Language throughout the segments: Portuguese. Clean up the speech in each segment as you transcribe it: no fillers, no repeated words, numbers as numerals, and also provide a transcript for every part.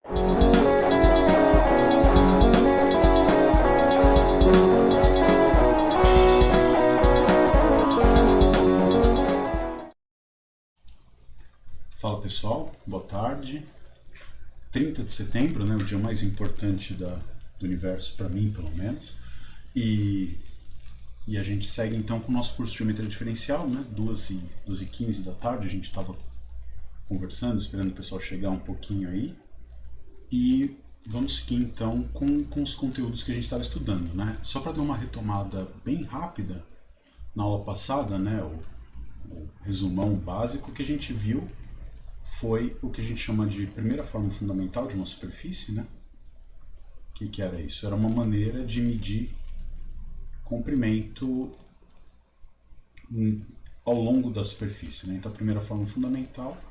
Fala pessoal, boa tarde. 30 de setembro, né, o dia mais importante do universo, para mim pelo menos. E a gente segue então com o nosso curso de Geometria Diferencial, né, 2h15 da tarde, a gente estava conversando, esperando o pessoal chegar um pouquinho aí. E vamos seguir então com os conteúdos que a gente estava estudando, né? Só para dar uma retomada bem rápida, na aula passada, né, o resumão básico que a gente viu foi o que a gente chama de primeira forma fundamental de uma superfície, né? O que era isso? Era uma maneira de medir comprimento ao longo da superfície, né? Então a primeira forma fundamental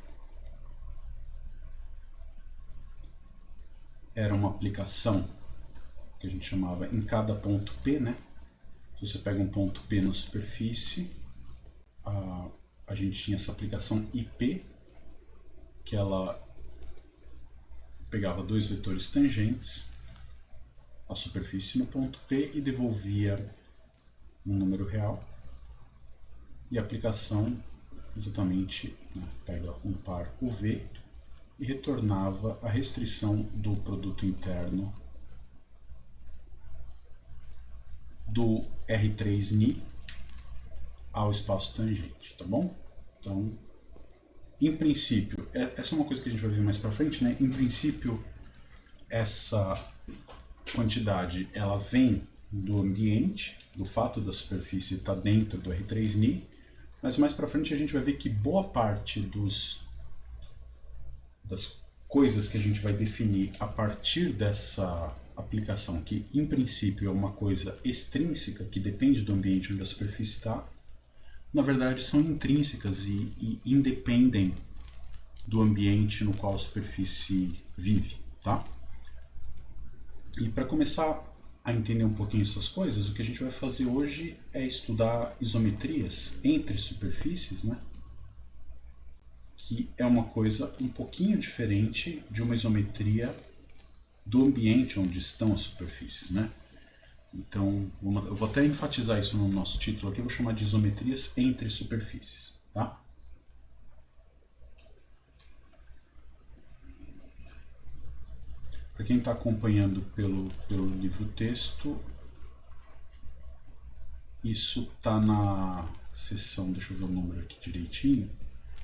era uma aplicação que a gente chamava em cada ponto P, né? Se você pega um ponto P na superfície, a gente tinha essa aplicação IP, que ela pegava dois vetores tangentes, a superfície no ponto P e devolvia um número real. E a aplicação exatamente, né, pega um par UV e retornava a restrição do produto interno do R3-Ni ao espaço tangente, tá bom? Então, em princípio, essa é uma coisa que a gente vai ver mais para frente, né? Em princípio, essa quantidade ela vem do ambiente, do fato da superfície estar dentro do R3-Ni, mas mais para frente a gente vai ver que boa parte das coisas que a gente vai definir a partir dessa aplicação, que em princípio é uma coisa extrínseca, que depende do ambiente onde a superfície está, na verdade são intrínsecas e independem do ambiente no qual a superfície vive, tá? E para começar a entender um pouquinho essas coisas, o que a gente vai fazer hoje é estudar isometrias entre superfícies, né? Que é uma coisa um pouquinho diferente de uma isometria do ambiente onde estão as superfícies, né? Então, eu vou até enfatizar isso no nosso título aqui, eu vou chamar de isometrias entre superfícies, tá? Para quem está acompanhando pelo livro-texto, isso está na seção, deixa eu ver o número aqui direitinho,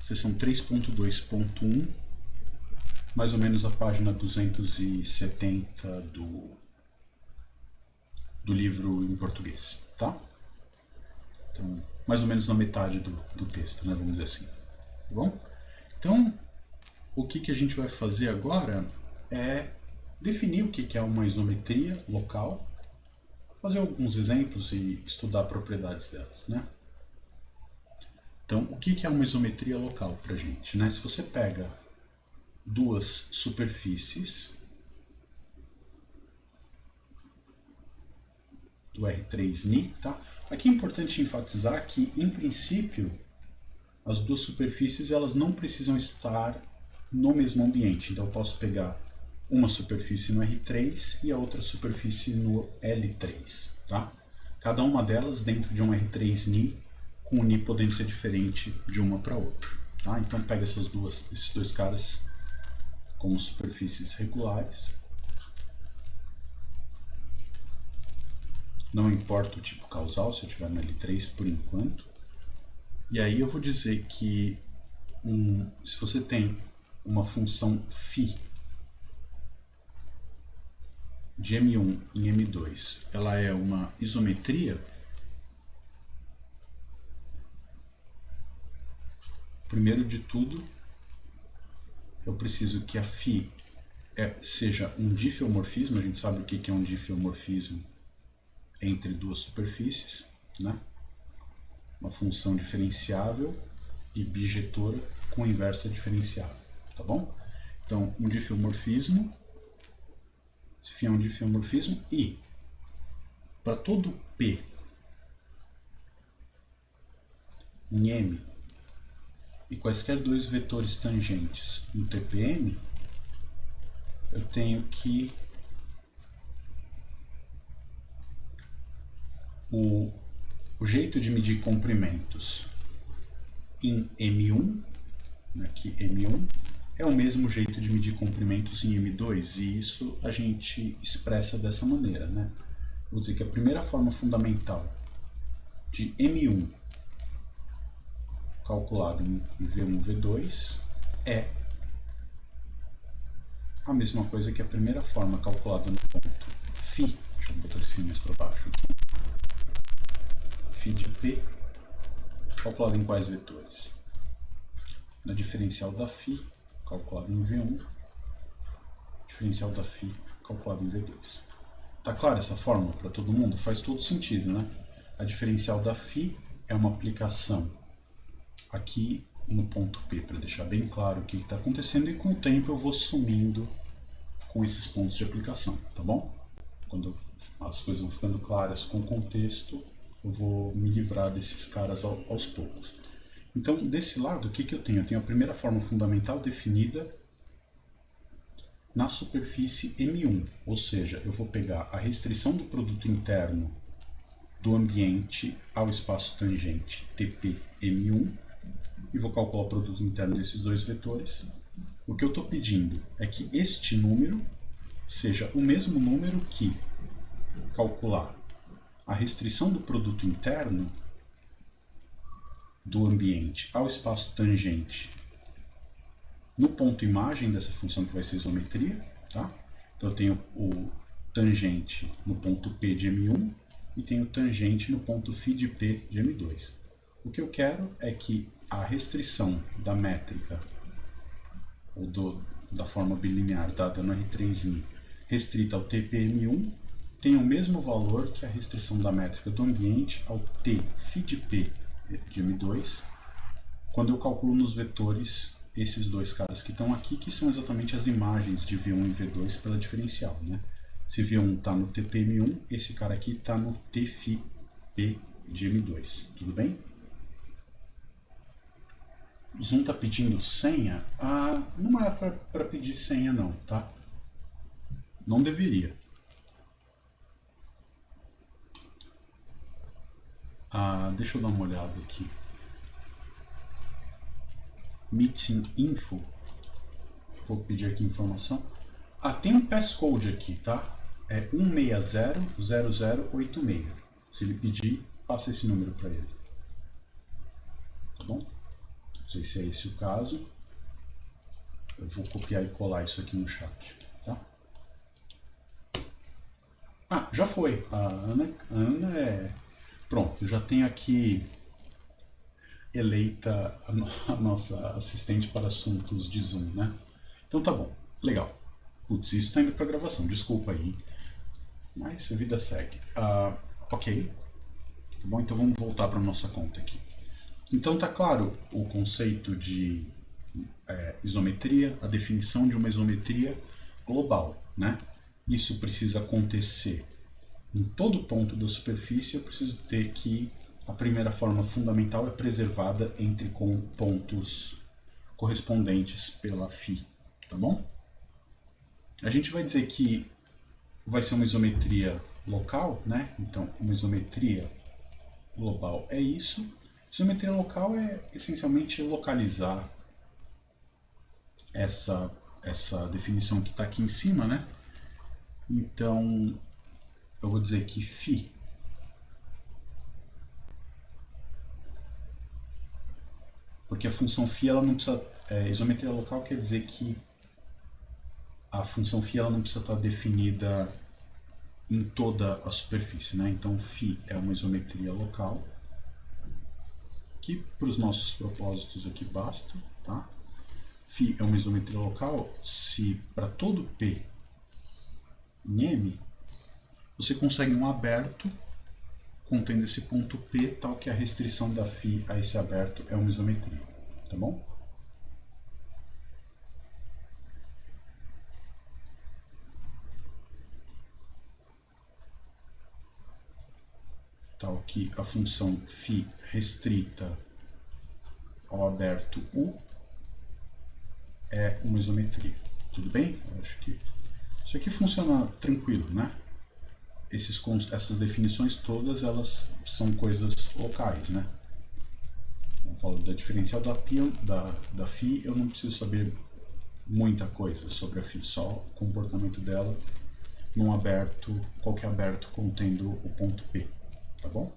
seção 3.2.1, mais ou menos a página 270 do livro em português, tá? Então, mais ou menos na metade do texto, né, vamos dizer assim, tá bom? Então, o que a gente vai fazer agora é definir o que é uma isometria local, fazer alguns exemplos e estudar propriedades delas, né? Então, o que é uma isometria local para a gente, né? Se você pega duas superfícies do R3-Ni, tá? Aqui é importante enfatizar que, em princípio, as duas superfícies elas não precisam estar no mesmo ambiente. Então, eu posso pegar uma superfície no R3 e a outra superfície no L3, tá? Cada uma delas dentro de um R3-Ni, com o Ni podendo ser diferente de uma para outra, tá? Então, pega esses dois caras como superfícies regulares. Não importa o tipo causal, se eu estiver no L3 por enquanto. E aí eu vou dizer que se você tem uma função φ de M1 em M2, ela é uma isometria, primeiro de tudo, eu preciso que a φ seja um diffeomorfismo. A gente sabe o que é um diffeomorfismo entre duas superfícies, né? Uma função diferenciável e bijetora com inversa diferenciável, tá bom? Então, um diffeomorfismo, φ é um diffeomorfismo, e para todo P em M e quaisquer dois vetores tangentes no TPM, eu tenho que o jeito de medir comprimentos em M1, aqui M1, é o mesmo jeito de medir comprimentos em M2, e isso a gente expressa dessa maneira, né? Vou dizer que a primeira forma fundamental de M1 calculado em V1, V2 é a mesma coisa que a primeira forma calculada no ponto φ, deixa eu botar esse mais para baixo, φ de P, calculado em quais vetores? Na diferencial da φ, calculado em V1, diferencial da φ, calculado em V2. Tá claro essa fórmula para todo mundo? Faz todo sentido, né? A diferencial da φ é uma aplicação aqui no ponto P, para deixar bem claro o que está acontecendo, e com o tempo eu vou sumindo com esses pontos de aplicação, tá bom? Quando as coisas vão ficando claras com o contexto, eu vou me livrar desses caras aos poucos. Então, desse lado, o que eu tenho? Eu tenho a primeira forma fundamental definida na superfície M1, ou seja, eu vou pegar a restrição do produto interno do ambiente ao espaço tangente TP M1 e vou calcular o produto interno desses dois vetores. O que eu estou pedindo é que este número seja o mesmo número que calcular a restrição do produto interno do ambiente ao espaço tangente no ponto imagem dessa função que vai ser isometria, tá? Então eu tenho o tangente no ponto P de M1 e tenho o tangente no ponto φ de P de M2. O que eu quero é que a restrição da métrica ou da forma bilinear dada no R3i restrita ao TPM1 tenha o mesmo valor que a restrição da métrica do ambiente ao T φ de P de M2, quando eu calculo nos vetores esses dois caras que estão aqui, que são exatamente as imagens de V1 e V2 pela diferencial, né? Se V1 está no TPM1, esse cara aqui está no T φ P de M2, tudo bem? O Zoom está pedindo senha? Não é para pedir senha não, tá? Não deveria. Deixa eu dar uma olhada aqui. Meeting info. Vou pedir aqui informação. Tem um passcode aqui, tá? É 1600086. Se ele pedir, passa esse número para ele. Tá bom? Não sei se é esse o caso. Eu vou copiar e colar isso aqui no chat, tá? Já foi. A Ana é... Pronto, eu já tenho aqui eleita a nossa assistente para assuntos de Zoom, né? Então tá bom, legal. Putz, isso está indo para gravação, desculpa aí. Mas a vida segue. Ok. Tá bom, então vamos voltar para nossa conta aqui. Então tá claro o conceito de isometria, a definição de uma isometria global, né? Isso precisa acontecer em todo ponto da superfície. Eu preciso ter que a primeira forma fundamental é preservada entre pontos correspondentes pela φ, tá bom? A gente vai dizer que vai ser uma isometria local, né? Então, uma isometria global é isso. Isometria local é essencialmente localizar essa definição que está aqui em cima, né? Então, eu vou dizer que φ porque a função φ ela não precisa... isometria local quer dizer que a função φ ela não precisa estar definida em toda a superfície, né? Então φ é uma isometria local, que para os nossos propósitos aqui basta, tá? Φ é uma isometria local se para todo P em M você consegue um aberto contendo esse ponto P, tal que a restrição da φ a esse aberto é uma isometria, tá bom? Tal que a função φ restrita ao aberto U é uma isometria, tudo bem? Eu acho que Isso aqui funciona tranquilo, né? Essas definições todas, elas são coisas locais, né? Eu falo da diferencial da φ, eu não preciso saber muita coisa sobre a φ, só o comportamento dela num aberto, qualquer aberto contendo o ponto P, tá bom?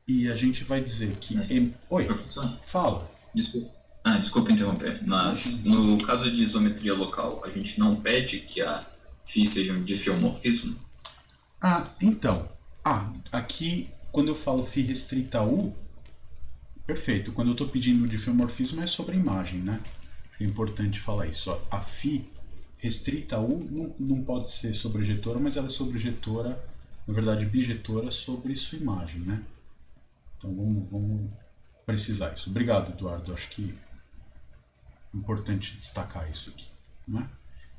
E a gente vai dizer que... Oi, professor? Fala. Desculpa interromper, mas no caso de isometria local, a gente não pede que a φ seja um diffeomorfismo? Então, aqui quando eu falo φ restrita a U, perfeito, quando eu estou pedindo diffeomorfismo é sobre a imagem, né? É importante falar isso. Ó. A φ restrita a U não pode ser sobrejetora, mas ela é sobrejetora, na verdade bijetora, sobre sua imagem, né? Então vamos precisar isso. Obrigado, Eduardo. Acho que é importante destacar isso aqui, né?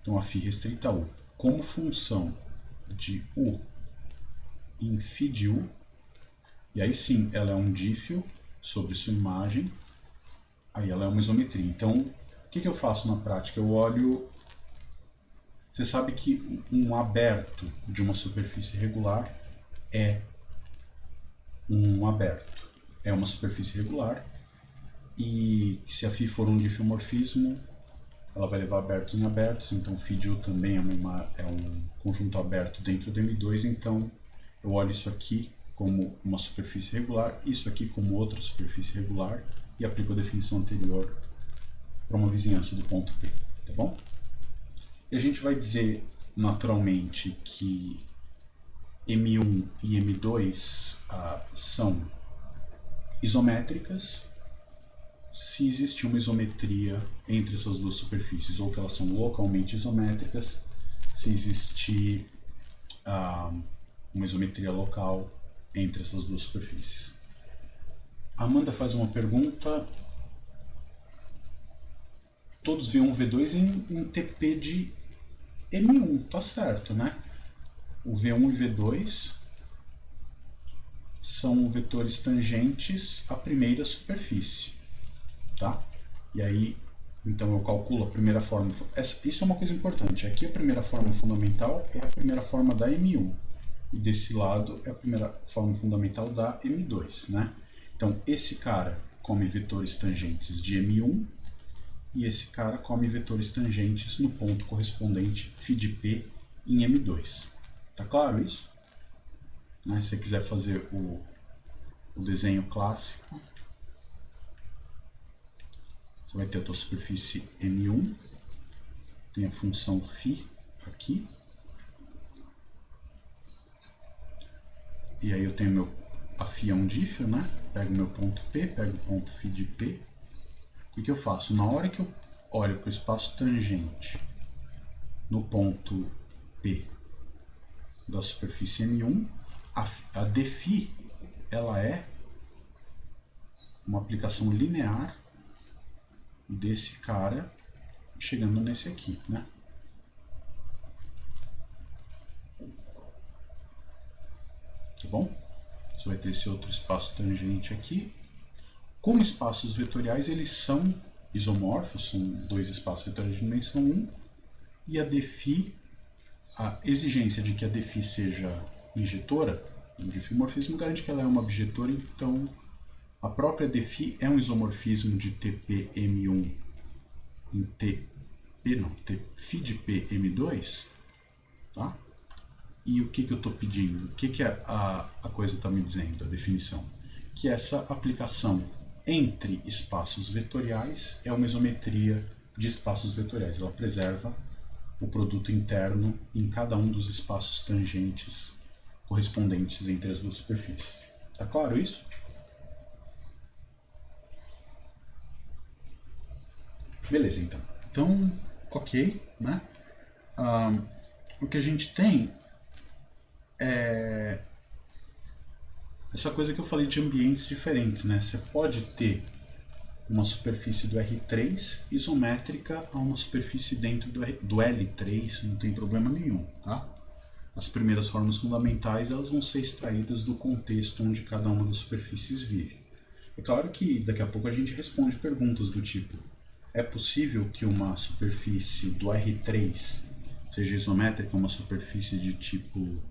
Então a φ restrita a U como função de U em φ de U, e aí sim ela é um dífio sobre sua imagem, aí ela é uma isometria. Então, o que eu faço na prática? Eu olho... Você sabe que um aberto de uma superfície regular é um aberto. É uma superfície regular, e se a φ for um diffeomorfismo, ela vai levar abertos em abertos, então φ de U também é um conjunto aberto dentro do M2, então eu olho isso aqui como uma superfície regular, isso aqui como outra superfície regular, e aplico a definição anterior para uma vizinhança do ponto P, tá bom? E a gente vai dizer naturalmente que M1 e M2 são isométricas se existir uma isometria entre essas duas superfícies, ou que elas são localmente isométricas se existir uma isometria local entre essas duas superfícies. A Amanda faz uma pergunta: todos V1 e V2 em TP de M1, tá certo, né? O V1 e V2 são vetores tangentes à primeira superfície, tá? E aí, então eu calculo a primeira forma. Isso é uma coisa importante. Aqui a primeira forma fundamental é a primeira forma da M1. E desse lado é a primeira forma fundamental da M2, né? Então esse cara come vetores tangentes de M1 e esse cara come vetores tangentes no ponto correspondente φ de P em M2. Tá claro isso? Né? Se você quiser fazer o desenho clássico, você vai ter a tua superfície M1, tem a função φ aqui, e aí eu tenho a φ é um dífio, né? Pego meu ponto P, pego o ponto φ de P. O que eu faço? Na hora que eu olho para o espaço tangente no ponto P da superfície M1, a dφ ela é uma aplicação linear desse cara chegando nesse aqui, né? Tá bom? Você vai ter esse outro espaço tangente aqui. Como espaços vetoriais, eles são isomorfos, são dois espaços vetoriais de dimensão 1, e a dφ, a exigência de que a dφ seja injetora, o diffeomorfismo garante que ela é uma bijetora, então a própria dφ é um isomorfismo de TPM1 em Tφ de PM2, tá? E o que eu estou pedindo? O que a coisa está me dizendo, a definição? Que essa aplicação entre espaços vetoriais é uma isometria de espaços vetoriais. Ela preserva o produto interno em cada um dos espaços tangentes correspondentes entre as duas superfícies. Tá claro isso? Beleza, então. Então, ok, né? O que a gente tem é essa coisa que eu falei de ambientes diferentes, né? Você pode ter uma superfície do R3 isométrica a uma superfície dentro do L3, não tem problema nenhum, tá? As primeiras formas fundamentais elas vão ser extraídas do contexto onde cada uma das superfícies vive. É claro que daqui a pouco a gente responde perguntas do tipo: é possível que uma superfície do R3 seja isométrica uma superfície de tipo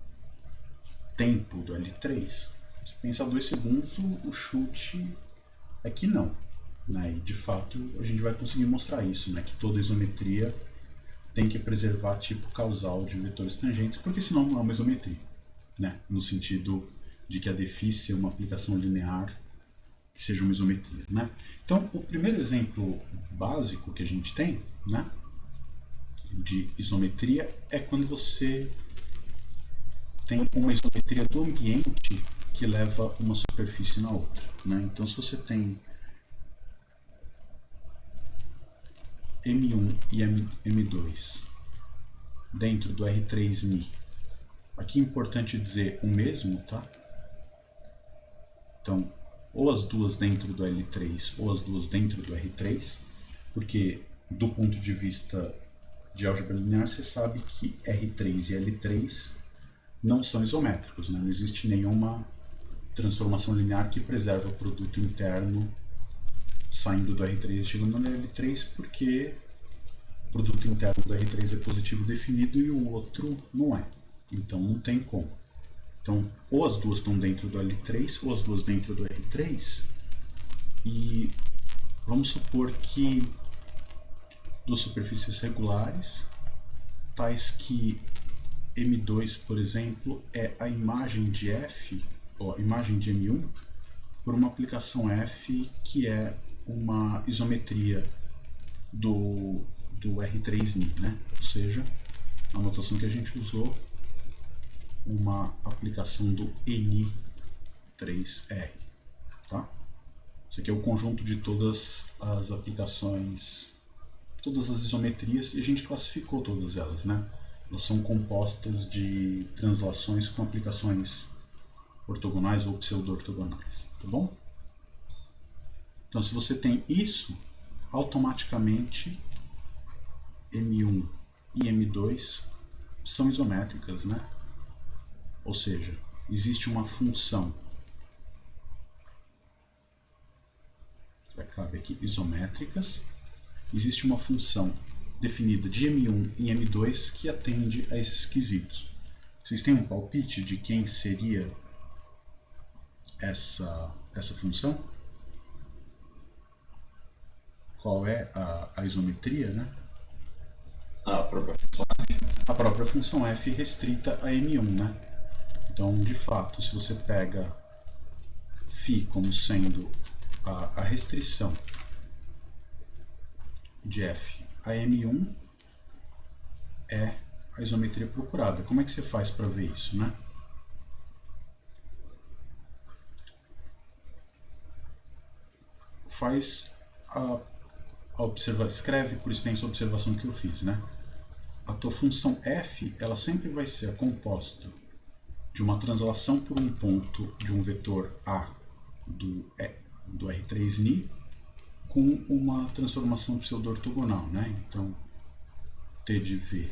tempo do L3, você pensa 2 segundos, o chute é que não. Né? E de fato a gente vai conseguir mostrar isso, né? Que toda isometria tem que preservar tipo causal de vetores tangentes, porque senão não é uma isometria. Né? No sentido de que a defície é uma aplicação linear que seja uma isometria. Né? Então, o primeiro exemplo básico que a gente tem, né, de isometria é quando você tem uma isometria do ambiente que leva uma superfície na outra. Né? Então, se você tem M1 e M2 dentro do R3-Ni, aqui é importante dizer o mesmo, tá? Então, ou as duas dentro do L3 ou as duas dentro do R3, porque do ponto de vista de álgebra linear você sabe que R3 e L3 não são isométricos, né? Não existe nenhuma transformação linear que preserva o produto interno saindo do R3 e chegando no L3, porque o produto interno do R3 é positivo definido e o outro não é. Então não tem como. Então, ou as duas estão dentro do L3, ou as duas dentro do R3, e vamos supor que duas superfícies regulares, tais que M2, por exemplo, é a imagem de F, ou a imagem de M1, por uma aplicação F que é uma isometria do R3-Ni, né? Ou seja, a notação que a gente usou, uma aplicação do Ni3R, tá? Isso aqui é o conjunto de todas as aplicações, todas as isometrias, e a gente classificou todas elas, né? Elas são compostas de translações com aplicações ortogonais ou pseudo-ortogonais, tá bom? Então, se você tem isso, automaticamente M1 e M2 são isométricas, né? Ou seja, existe uma função, cabe aqui, isométricas, existe uma função definida de M1 e M2 que atende a esses quesitos. Vocês têm um palpite de quem seria essa função? Qual é a isometria, né? A própria função F. A própria função F restrita a M1, né? Então, de fato, se você pega φ como sendo a restrição de F a M1, é a isometria procurada. Como é que você faz para ver isso, né? Faz escreve por extenso a observação que eu fiz, né? A tua função F, ela sempre vai ser composta de uma translação por um ponto de um vetor A do R3-Ni com uma transformação pseudo-ortogonal, né? Então, T de V,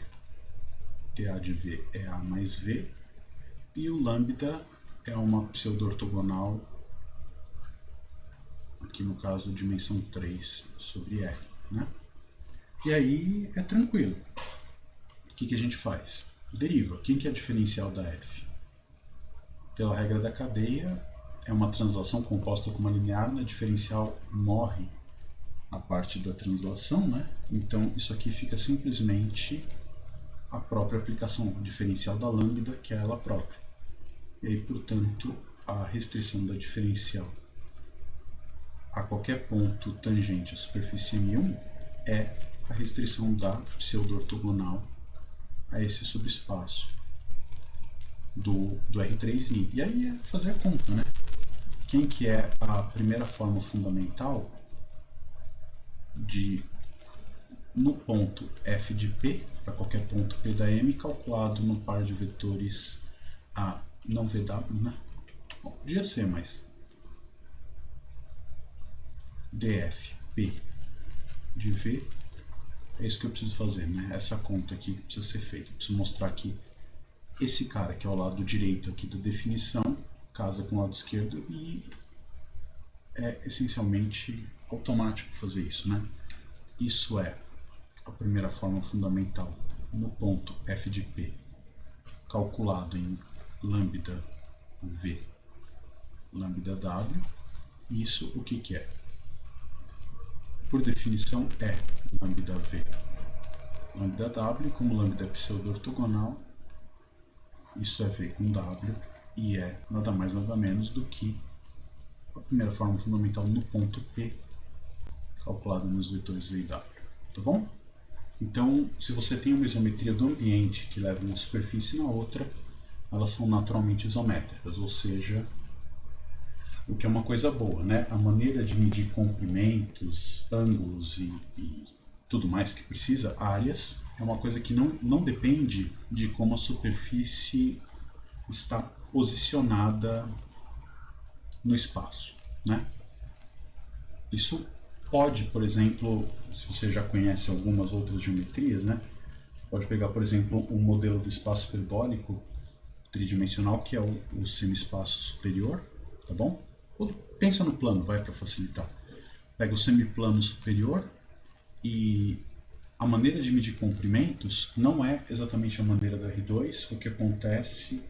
TA de V é A mais V, e o lambda é uma pseudo-ortogonal, aqui no caso dimensão 3 sobre R, né? E aí é tranquilo. O que a gente faz? Deriva. Quem que é a diferencial da F? Pela regra da cadeia, é uma translação composta com uma linear, na diferencial morre a parte da translação, né? Então isso aqui fica simplesmente a própria aplicação diferencial da lambda, que é ela própria. E aí, portanto, a restrição da diferencial a qualquer ponto tangente à superfície M1 é a restrição da pseudo-ortogonal a esse subespaço do R3-Ni. E aí é fazer a conta, né? Quem que é a primeira forma fundamental de, no ponto f de P, para qualquer ponto P da M, calculado no par de vetores A, não VW, né? Bom, podia ser, mas df P de V, é isso que eu preciso fazer, né? Essa conta aqui precisa ser feita. Eu preciso mostrar que esse cara que é o lado direito aqui da definição casa com o lado esquerdo e é essencialmente automático fazer isso, né? Isso é a primeira forma fundamental no ponto f de P calculado em lambda V, lambda W, isso o que é? Por definição é lambda V, lambda W, como lambda é pseudo-ortogonal, isso é V com W, e é nada mais nada menos do que a primeira forma fundamental no ponto P, calculada nos vetores V e W, tá bom? Então, se você tem uma isometria do ambiente que leva uma superfície na outra, elas são naturalmente isométricas, ou seja, o que é uma coisa boa, né? A maneira de medir comprimentos, ângulos e tudo mais que precisa, áreas, é uma coisa que não depende de como a superfície está posicionada no espaço, né? Isso pode, por exemplo, se você já conhece algumas outras geometrias, né? Pode pegar, por exemplo, um modelo do espaço hiperbólico tridimensional, que é o semi-espaço superior, tá bom? Ou pensa no plano, vai, para facilitar. Pega o semiplano superior e a maneira de medir comprimentos não é exatamente a maneira do R2. O que acontece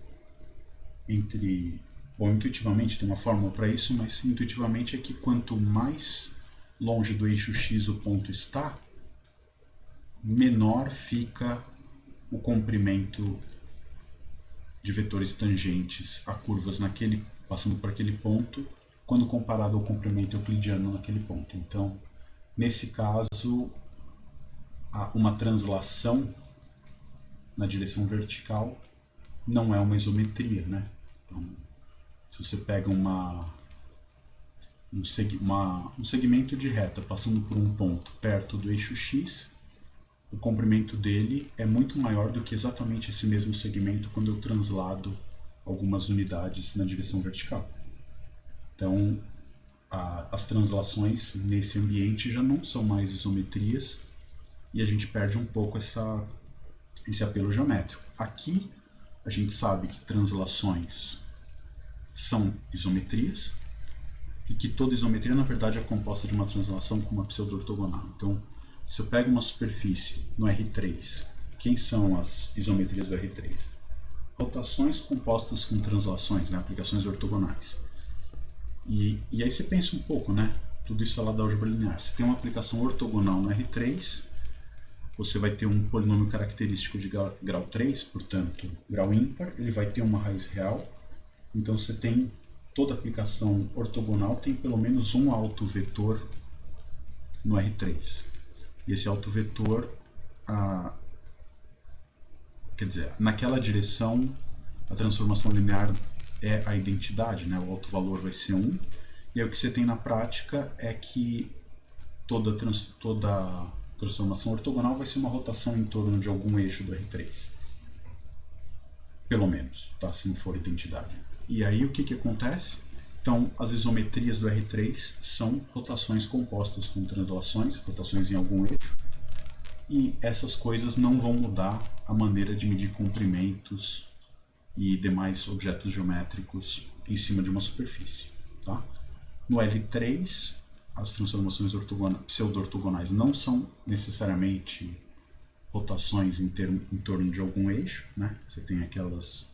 bom, intuitivamente tem uma fórmula para isso, mas intuitivamente é que quanto mais longe do eixo X o ponto está, menor fica o comprimento de vetores tangentes a curvas passando por aquele ponto, quando comparado ao comprimento euclidiano naquele ponto. Então, nesse caso, uma translação na direção vertical não é uma isometria, né? Então, se você pega um segmento de reta passando por um ponto perto do eixo X, o comprimento dele é muito maior do que exatamente esse mesmo segmento quando eu translado algumas unidades na direção vertical. Então, as translações nesse ambiente já não são mais isometrias e a gente perde um pouco esse apelo geométrico. Aqui, a gente sabe que translações são isometrias e que toda isometria, na verdade, é composta de uma translação com uma pseudo-ortogonal. Então, se eu pego uma superfície no R3, quem são as isometrias do R3? Rotações compostas com translações, né? Aplicações ortogonais. E aí você pensa um pouco, né? Tudo isso é lá da álgebra linear. Se tem uma aplicação ortogonal no R3, você vai ter um polinômio característico de grau 3, portanto, grau ímpar, ele vai ter uma raiz real. Então você tem toda aplicação ortogonal tem pelo menos um autovetor no R3. E esse autovetor, quer dizer, naquela direção, a transformação linear é a identidade, né? O autovalor vai ser 1. E aí o que você tem na prática é que toda transformação ortogonal vai ser uma rotação em torno de algum eixo do R3. Pelo menos, tá? Se não for identidade. E aí o que acontece? Então, as isometrias do R3 são rotações compostas com translações, rotações em algum eixo, e essas coisas não vão mudar a maneira de medir comprimentos e demais objetos geométricos em cima de uma superfície. Tá? No L3, as transformações pseudo-ortogonais não são necessariamente rotações em torno de algum eixo, né? Você tem aquelas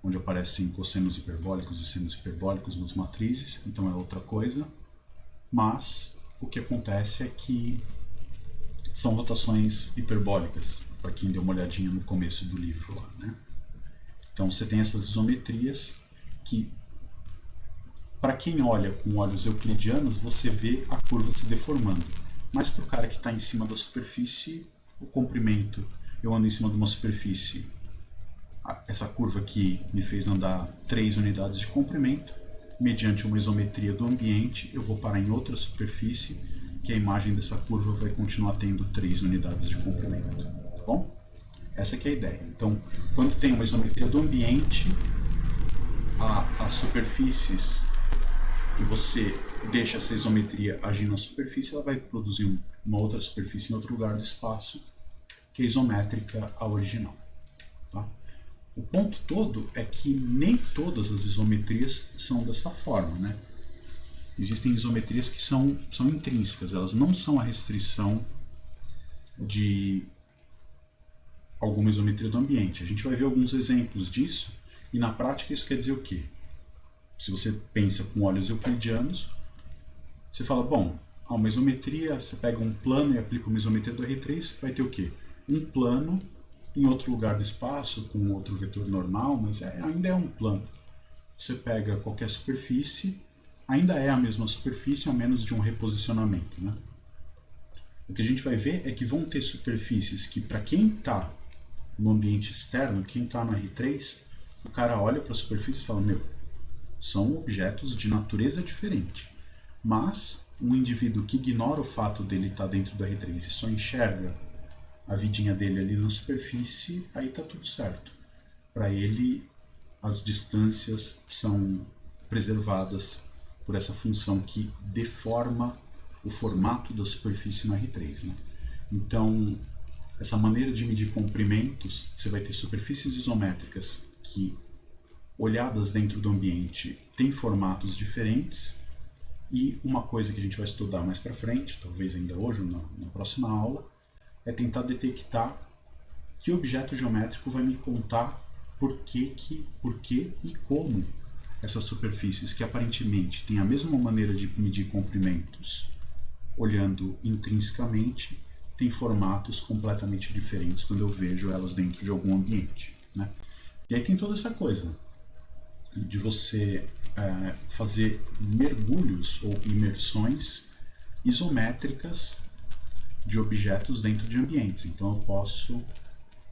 onde aparecem cossenos hiperbólicos e senos hiperbólicos nas matrizes, então é outra coisa, mas o que acontece é que são rotações hiperbólicas, para quem deu uma olhadinha no começo do livro lá, né? Então você tem essas isometrias que, para quem olha com olhos euclidianos, você vê a curva se deformando, mas para o cara que está em cima da superfície, o comprimento, eu ando em cima de uma superfície, essa curva aqui me fez andar 3 unidades de comprimento, mediante uma isometria do ambiente, eu vou parar em outra superfície, que a imagem dessa curva vai continuar tendo 3 unidades de comprimento, tá bom? Essa que é a ideia. Então, quando tem uma isometria do ambiente, as superfícies, e você deixa essa isometria agir na superfície, ela vai produzir uma outra superfície em outro lugar do espaço, que é isométrica à original. Tá? O ponto todo é que nem todas as isometrias são dessa forma, né? Existem isometrias que são intrínsecas, elas não são a restrição de alguma isometria do ambiente. A gente vai ver alguns exemplos disso, e na prática isso quer dizer o quê? Se você pensa com olhos euclidianos, você fala, bom, uma isometria, você pega um plano e aplica uma isometria do R3, vai ter o quê? Um plano em outro lugar do espaço, com outro vetor normal, mas ainda é um plano. Você pega qualquer superfície, ainda é a mesma superfície, a menos de um reposicionamento, né? O que a gente vai ver é que vão ter superfícies que, para quem está no ambiente externo, quem está no R3, o cara olha para a superfície e fala, meu, são objetos de natureza diferente. Mas um indivíduo que ignora o fato dele estar dentro do R3 e só enxerga a vidinha dele ali na superfície, aí está tudo certo. Para ele, as distâncias são preservadas por essa função que deforma o formato da superfície no R3, né? Então, essa maneira de medir comprimentos, você vai ter superfícies isométricas que, olhadas dentro do ambiente, têm formatos diferentes, e uma coisa que a gente vai estudar mais para frente, talvez ainda hoje ou na próxima aula, é tentar detectar que objeto geométrico vai me contar por que e como essas superfícies que aparentemente têm a mesma maneira de medir comprimentos, olhando intrinsecamente, têm formatos completamente diferentes quando eu vejo elas dentro de algum ambiente, né? E aí tem toda essa coisa de você fazer mergulhos ou imersões isométricas de objetos dentro de ambientes. Então eu posso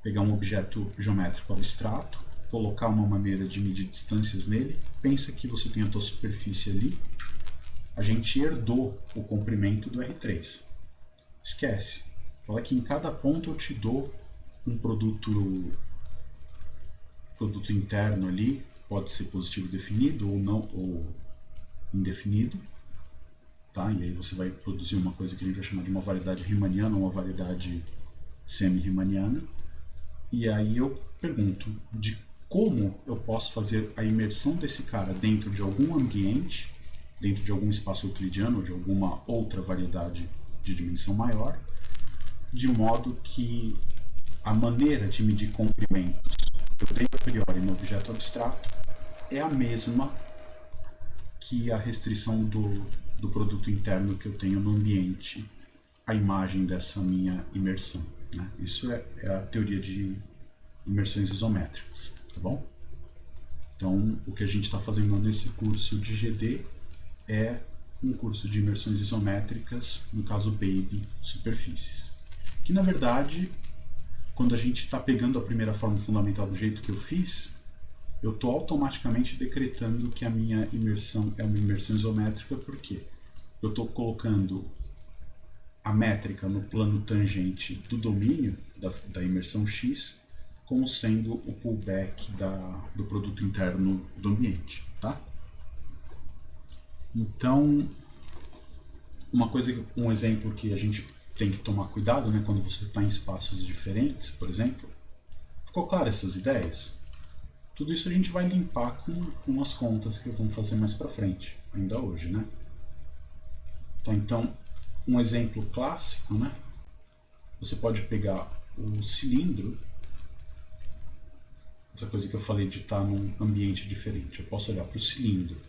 pegar um objeto geométrico abstrato, colocar uma maneira de medir distâncias nele, pensa que você tem a tua superfície ali, a gente herdou o comprimento do R3. Esquece. Fala que em cada ponto eu te dou um produto interno ali, pode ser positivo definido ou não, ou indefinido, tá? E aí você vai produzir uma coisa que a gente vai chamar de uma variedade riemanniana, uma variedade semi-riemanniana. E aí eu pergunto de como eu posso fazer a imersão desse cara dentro de algum ambiente, dentro de algum espaço euclidiano ou de alguma outra variedade de dimensão maior, de modo que a maneira de medir comprimentos que eu tenho a priori no objeto abstrato é a mesma que a restrição do produto interno que eu tenho no ambiente, a imagem dessa minha imersão, né? Isso é a teoria de imersões isométricas, tá bom? Então, o que a gente está fazendo nesse curso de GD é um curso de imersões isométricas, no caso Baby Superfícies. Que, na verdade, quando a gente está pegando a primeira forma fundamental do jeito que eu fiz, eu estou automaticamente decretando que a minha imersão é uma imersão isométrica, porque eu estou colocando a métrica no plano tangente do domínio da imersão X como sendo o pullback do produto interno do ambiente, tá? Então, um exemplo que a gente tem que tomar cuidado, né, quando você está em espaços diferentes, por exemplo. Ficou claro essas ideias? Tudo isso a gente vai limpar com as contas que vamos fazer mais para frente, ainda hoje, né? Então, um exemplo clássico, né? Você pode pegar o cilindro, essa coisa que eu falei de estar num ambiente diferente. Eu posso olhar para o cilindro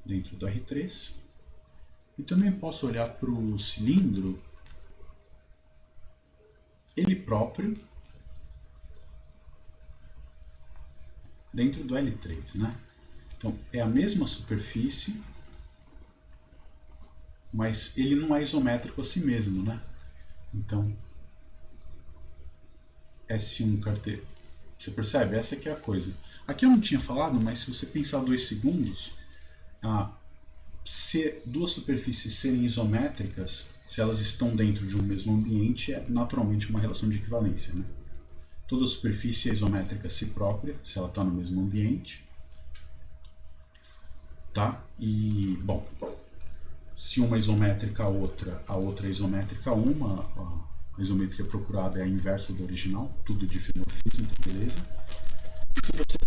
dentro do R3 e também posso olhar para o cilindro ele próprio dentro do L3, né? Então é a mesma superfície, mas ele não é isométrico a si mesmo, né? Então S1 carteira. Você percebe? Essa aqui é a coisa. Aqui eu não tinha falado, mas se você pensar 2 segundos, se duas superfícies serem isométricas, se elas estão dentro de um mesmo ambiente, é naturalmente uma relação de equivalência, né? Toda superfície é isométrica a si própria, se ela está no mesmo ambiente. Tá? E, bom, se uma é isométrica a outra é isométrica a uma, a isometria procurada é a inversa da original, tudo de filomorfismo, então beleza. E se você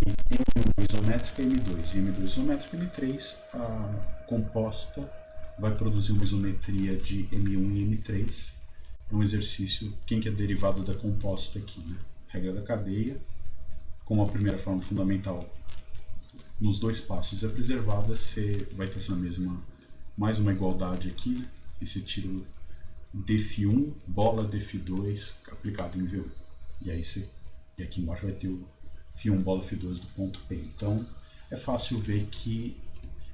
tem aqui M1 isométrica M2 e M2 isométrica M3, a composta vai produzir uma isometria de M1 e M3, é um exercício, quem que é derivado da composta aqui, né? Regra da cadeia, como a primeira forma fundamental nos dois passos é preservada, você vai ter essa mesma, mais uma igualdade aqui, né? E você tira o def1, bola def2 aplicado em v1. E aí e aqui embaixo vai ter o φ1 bola φ2 do ponto P. Então é fácil ver que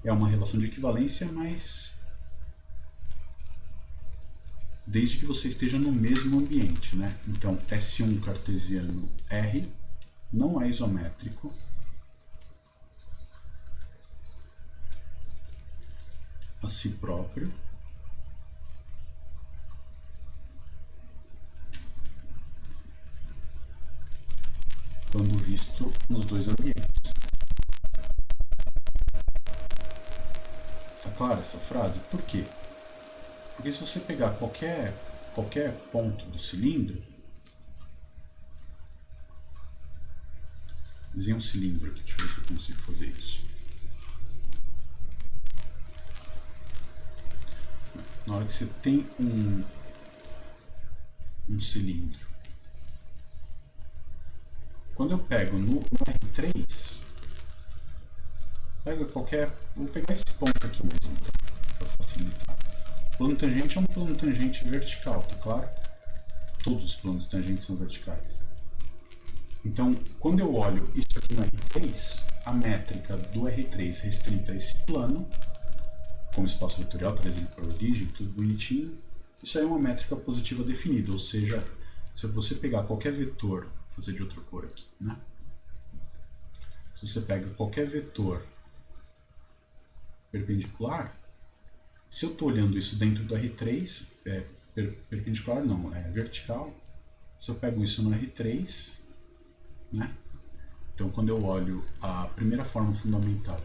é uma relação de equivalência, mas desde que você esteja no mesmo ambiente, né? Então S1 cartesiano R não é isométrico a si próprio quando visto nos dois ambientes. Tá clara essa frase? Por quê? Porque se você pegar qualquer ponto do cilindro, desenho um cilindro aqui, deixa eu ver se eu consigo fazer isso. Na hora que você tem um cilindro, quando eu pego no R3, pega vou pegar esse ponto aqui mesmo, para facilitar. O plano tangente é um plano tangente vertical, tá claro? Todos os planos tangentes são verticais. Então, quando eu olho isso aqui no R3, a métrica do R3 restrita a esse plano, como espaço vetorial, traz ele para a origem, tudo bonitinho, isso aí é uma métrica positiva definida, ou seja, se você pegar qualquer vetor, vou fazer de outra cor aqui, né? Se você pega qualquer vetor perpendicular, se eu estou olhando isso dentro do R3, perpendicular não, é vertical, se eu pego isso no R3, né? Então quando eu olho a primeira forma fundamental,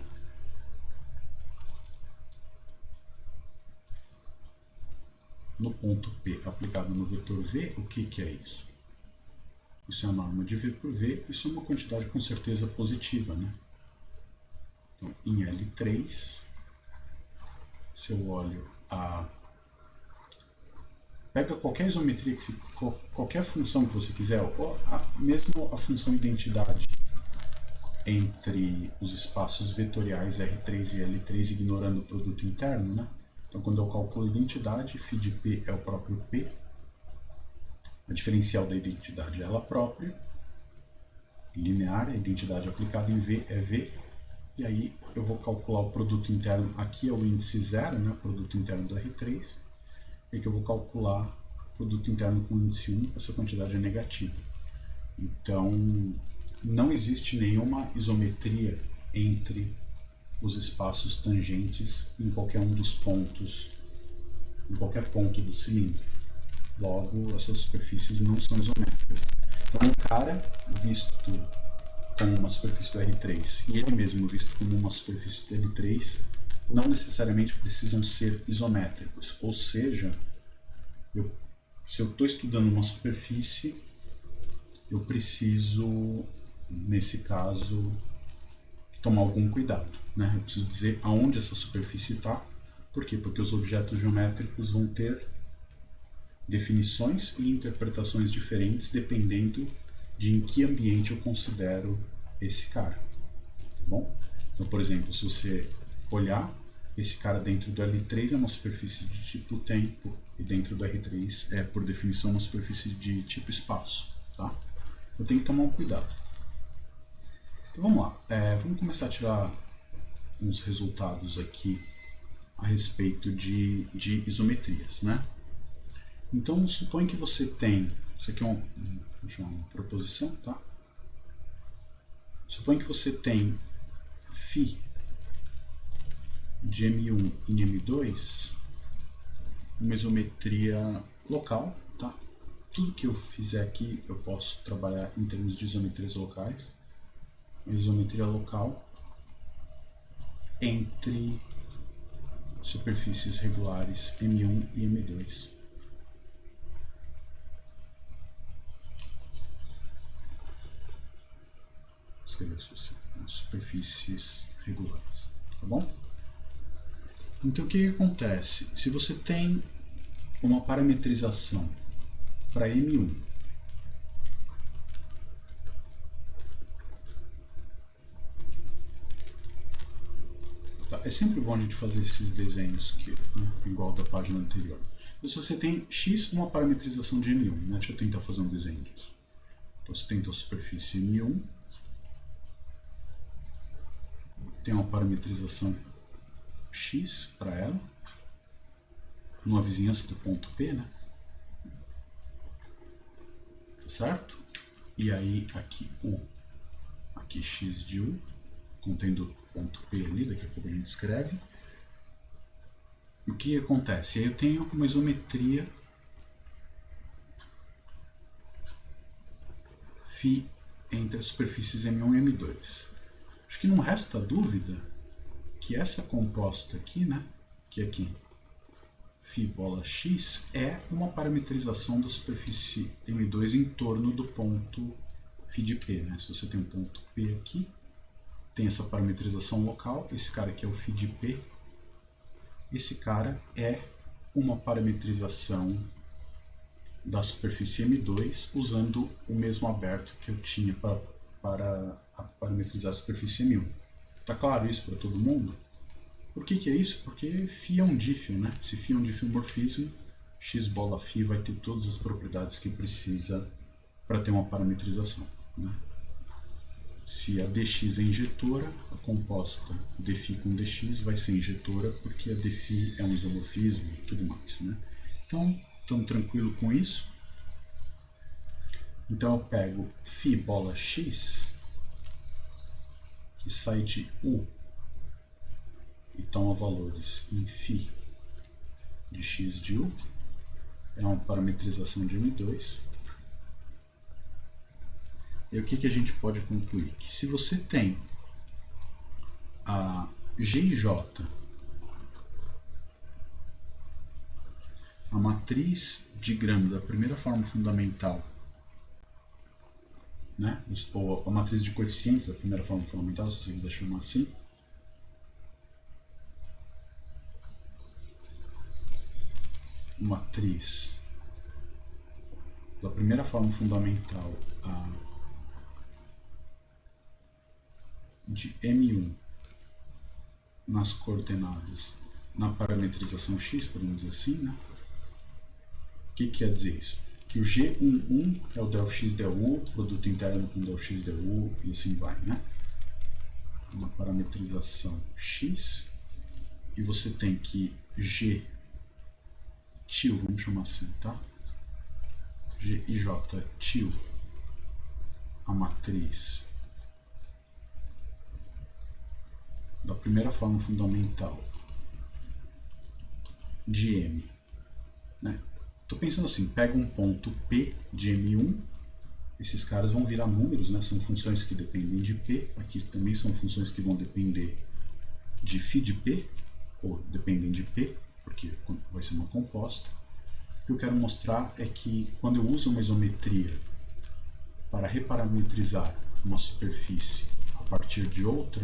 no ponto P aplicado no vetor V, o que é isso? Isso é a norma de V por V, isso é uma quantidade com certeza positiva, né? Então, em L3, se eu olho pega qualquer isometria, qualquer função que você quiser, ou mesmo a função identidade entre os espaços vetoriais R3 e L3, ignorando o produto interno, né? Então, quando eu calculo a identidade, φ de P é o próprio P, a diferencial da identidade é ela própria, linear, a identidade aplicada em V é V, e aí eu vou calcular o produto interno, aqui é o índice zero, né, o produto interno do R3, e aqui eu vou calcular o produto interno com o índice 1, essa quantidade é negativa. Então, não existe nenhuma isometria entre os espaços tangentes em qualquer um dos pontos, em qualquer ponto do cilindro. Logo, essas superfícies não são isométricas. Então, um cara visto como uma superfície do R3 e ele mesmo visto como uma superfície do L3 não necessariamente precisam ser isométricos. Ou seja, se eu estou estudando uma superfície, eu preciso, nesse caso, tomar algum cuidado, né? Eu preciso dizer aonde essa superfície está. Por quê? Porque os objetos geométricos vão ter definições e interpretações diferentes dependendo de em que ambiente eu considero esse cara. Tá bom? Então, por exemplo, se você olhar, esse cara dentro do L3 é uma superfície de tipo tempo e dentro do R3 é, por definição, uma superfície de tipo espaço. Tá? Eu tenho que tomar um cuidado. Então, vamos lá. Vamos começar a tirar uns resultados aqui a respeito de isometrias, né? Então, supõe que você tem... Isso aqui é uma proposição, tá? Supõe que você tem φ de M1 em M2 uma isometria local, tá? Tudo que eu fizer aqui eu posso trabalhar em termos de isometrias locais. Uma isometria local entre superfícies regulares M1 e M2. Escrever isso assim, superfícies regulares, tá bom? Então o que acontece? Se você tem uma parametrização para M1. Tá? É sempre bom a gente fazer esses desenhos aqui, né? Igual da página anterior. Mas se você tem x, uma parametrização de M1, né? Deixa eu tentar fazer um desenho disso. Então você tem a superfície M1, tem uma parametrização x para ela, numa vizinhança do ponto P, né? Certo? E aí aqui U, aqui x de U, contendo o ponto P ali, daqui a pouco a gente escreve. E o que acontece? Aí eu tenho uma isometria φ entre as superfícies M1 e M2. Acho que não resta dúvida que essa composta aqui, né, que aqui, φ bola x, é uma parametrização da superfície M2 em torno do ponto φ de P. Né? Se você tem um ponto P aqui, tem essa parametrização local, esse cara aqui é o φ de P, esse cara é uma parametrização da superfície M2 usando o mesmo aberto que eu tinha para parametrizar a superfície M1. Tá claro isso para todo mundo? Por que é isso? Porque φ é um dífio, né? Se φ é um diffeomorfismo, x bola φ vai ter todas as propriedades que precisa para ter uma parametrização, né? Se a dx é injetora, a composta dφ com dx vai ser injetora, porque a dφ é um isomorfismo e tudo mais, né? Então, estamos tranquilos com isso. Então eu pego φ bola x, que sai de U, e toma valores em φ de x de U, é uma parametrização de M2. E o que a gente pode concluir? Que se você tem a G e J, a matriz de Gram da primeira forma fundamental, né? Ou a matriz de coeficientes da primeira forma fundamental, se você quiser chamar assim, matriz da primeira forma fundamental de M1 nas coordenadas na parametrização x, podemos dizer assim, né? O que quer dizer isso? Que o G11 é o del x del U, produto interno com del x del U, e assim vai, né? Uma parametrização x, e você tem que G til, vamos chamar assim, tá? G e J til, a matriz da primeira forma fundamental de M, né? Estou pensando assim, pega um ponto P de M1, esses caras vão virar números, né? São funções que dependem de P, aqui também são funções que vão depender de φ de P, ou dependem de P, porque vai ser uma composta. O que eu quero mostrar é que quando eu uso uma isometria para reparametrizar uma superfície a partir de outra,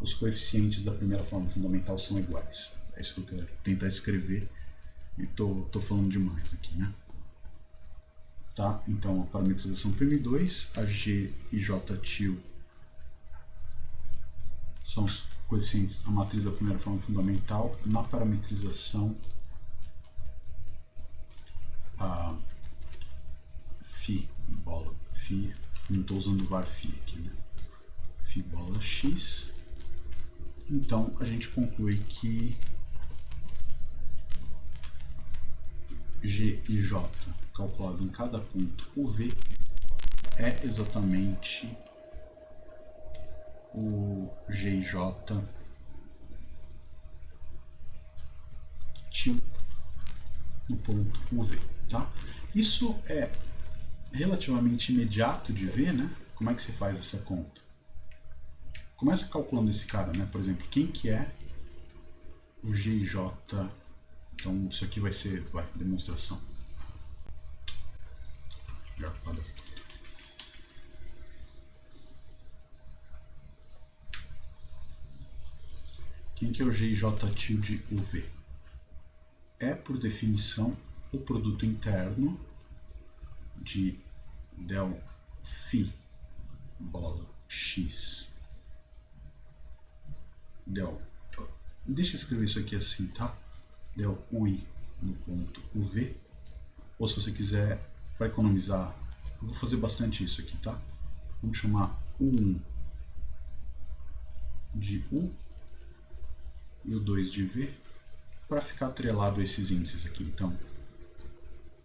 os coeficientes da primeira forma fundamental são iguais. É isso que eu quero tentar escrever e tô falando demais aqui, né? Tá? Então a parametrização para M2, a G e J til são os coeficientes da matriz da primeira forma fundamental. Na parametrização a φ bola φ, não estou usando var φ aqui, né? φ bola x. Então a gente conclui que G e J calculado em cada ponto UV é exatamente o G e J til no ponto UV, tá? Isso é relativamente imediato de ver, né? Como é que se faz essa conta? Começa calculando esse cara, né? Por exemplo, quem que é o G e J? Então isso aqui vai ser, demonstração. Quem que é o G e J til de UV? É, por definição, o produto interno de del φ bola x del, deixa eu escrever isso aqui assim, tá? Del ui no ponto uv, ou se você quiser, para economizar, eu vou fazer bastante isso aqui, tá? Vamos chamar u1 de u e o 2 de v, para ficar atrelado a esses índices aqui. Então,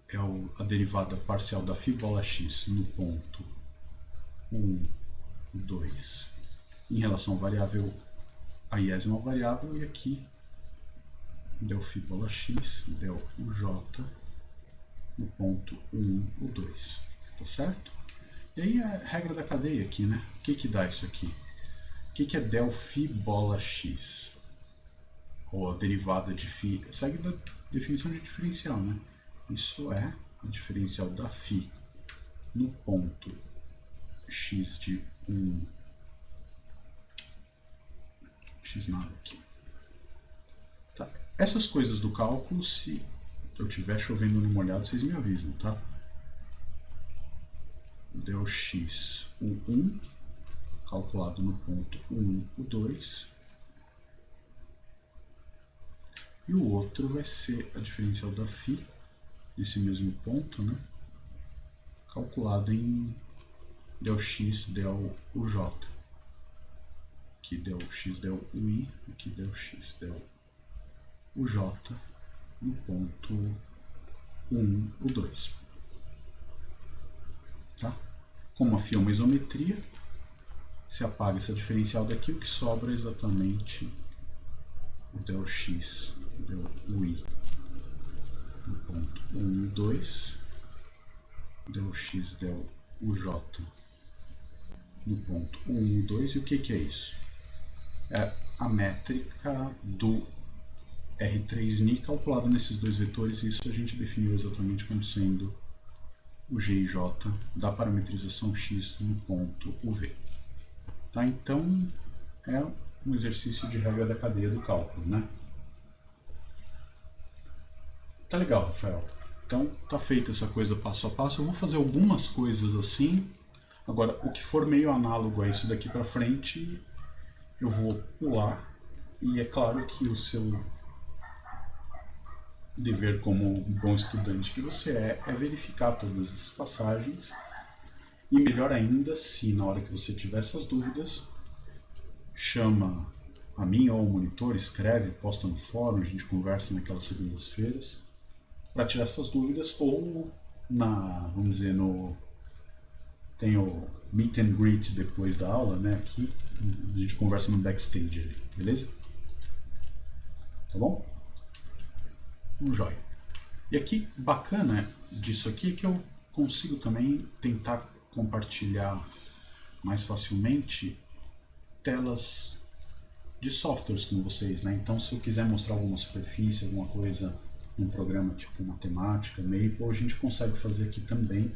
é a derivada parcial da φ bola x no ponto 1, 2, em relação à variável, a iésima variável, e aqui del φ bola x, del uj no ponto 1, o 2, tá certo? E aí a regra da cadeia aqui, né? O que dá isso aqui? O que é del φ bola x? Ou a derivada de φ, segue da definição de diferencial, né? Isso é a diferencial da φ no ponto x de 1, x nada aqui. Tá. Essas coisas do cálculo, se eu estiver chovendo no molhado, vocês me avisam, tá? Del x, o 1, calculado no ponto 1, o 2. E o outro vai ser a diferencial da φ, nesse mesmo ponto, né? Calculado em del x, del uj. Aqui del x, del ui, aqui del x, del uj, no ponto 1, o 2. Tá? Como a φ é uma isometria, se apaga essa diferencial daqui, o que sobra é exatamente o del x, del ui, no ponto 1 e 2, del x, del uj, no ponto 1 e 2, e o que é isso? É a métrica do R3-ni calculada nesses dois vetores, e isso a gente definiu exatamente como sendo o g e j da parametrização x no ponto uv. Tá? Então, é um exercício de regra da cadeia do cálculo, né? Tá legal, Rafael. Então, tá feita essa coisa passo a passo. Eu vou fazer algumas coisas assim. Agora, o que for meio análogo a isso daqui para frente, eu vou pular. E é claro que o seu dever como bom estudante que você é verificar todas essas passagens. E melhor ainda, se na hora que você tiver essas dúvidas, chama a mim ou ao monitor, escreve, posta no fórum, a gente conversa naquelas segundas-feiras para tirar essas dúvidas, ou vamos dizer, tem o meet and greet depois da aula, né? Aqui a gente conversa no backstage ali, beleza? Tá bom? Joia. E aqui, bacana disso aqui, é que eu consigo também tentar compartilhar mais facilmente telas de softwares com vocês, né? Então, se eu quiser mostrar alguma superfície, alguma coisa num programa tipo matemática, Maple, a gente consegue fazer aqui também,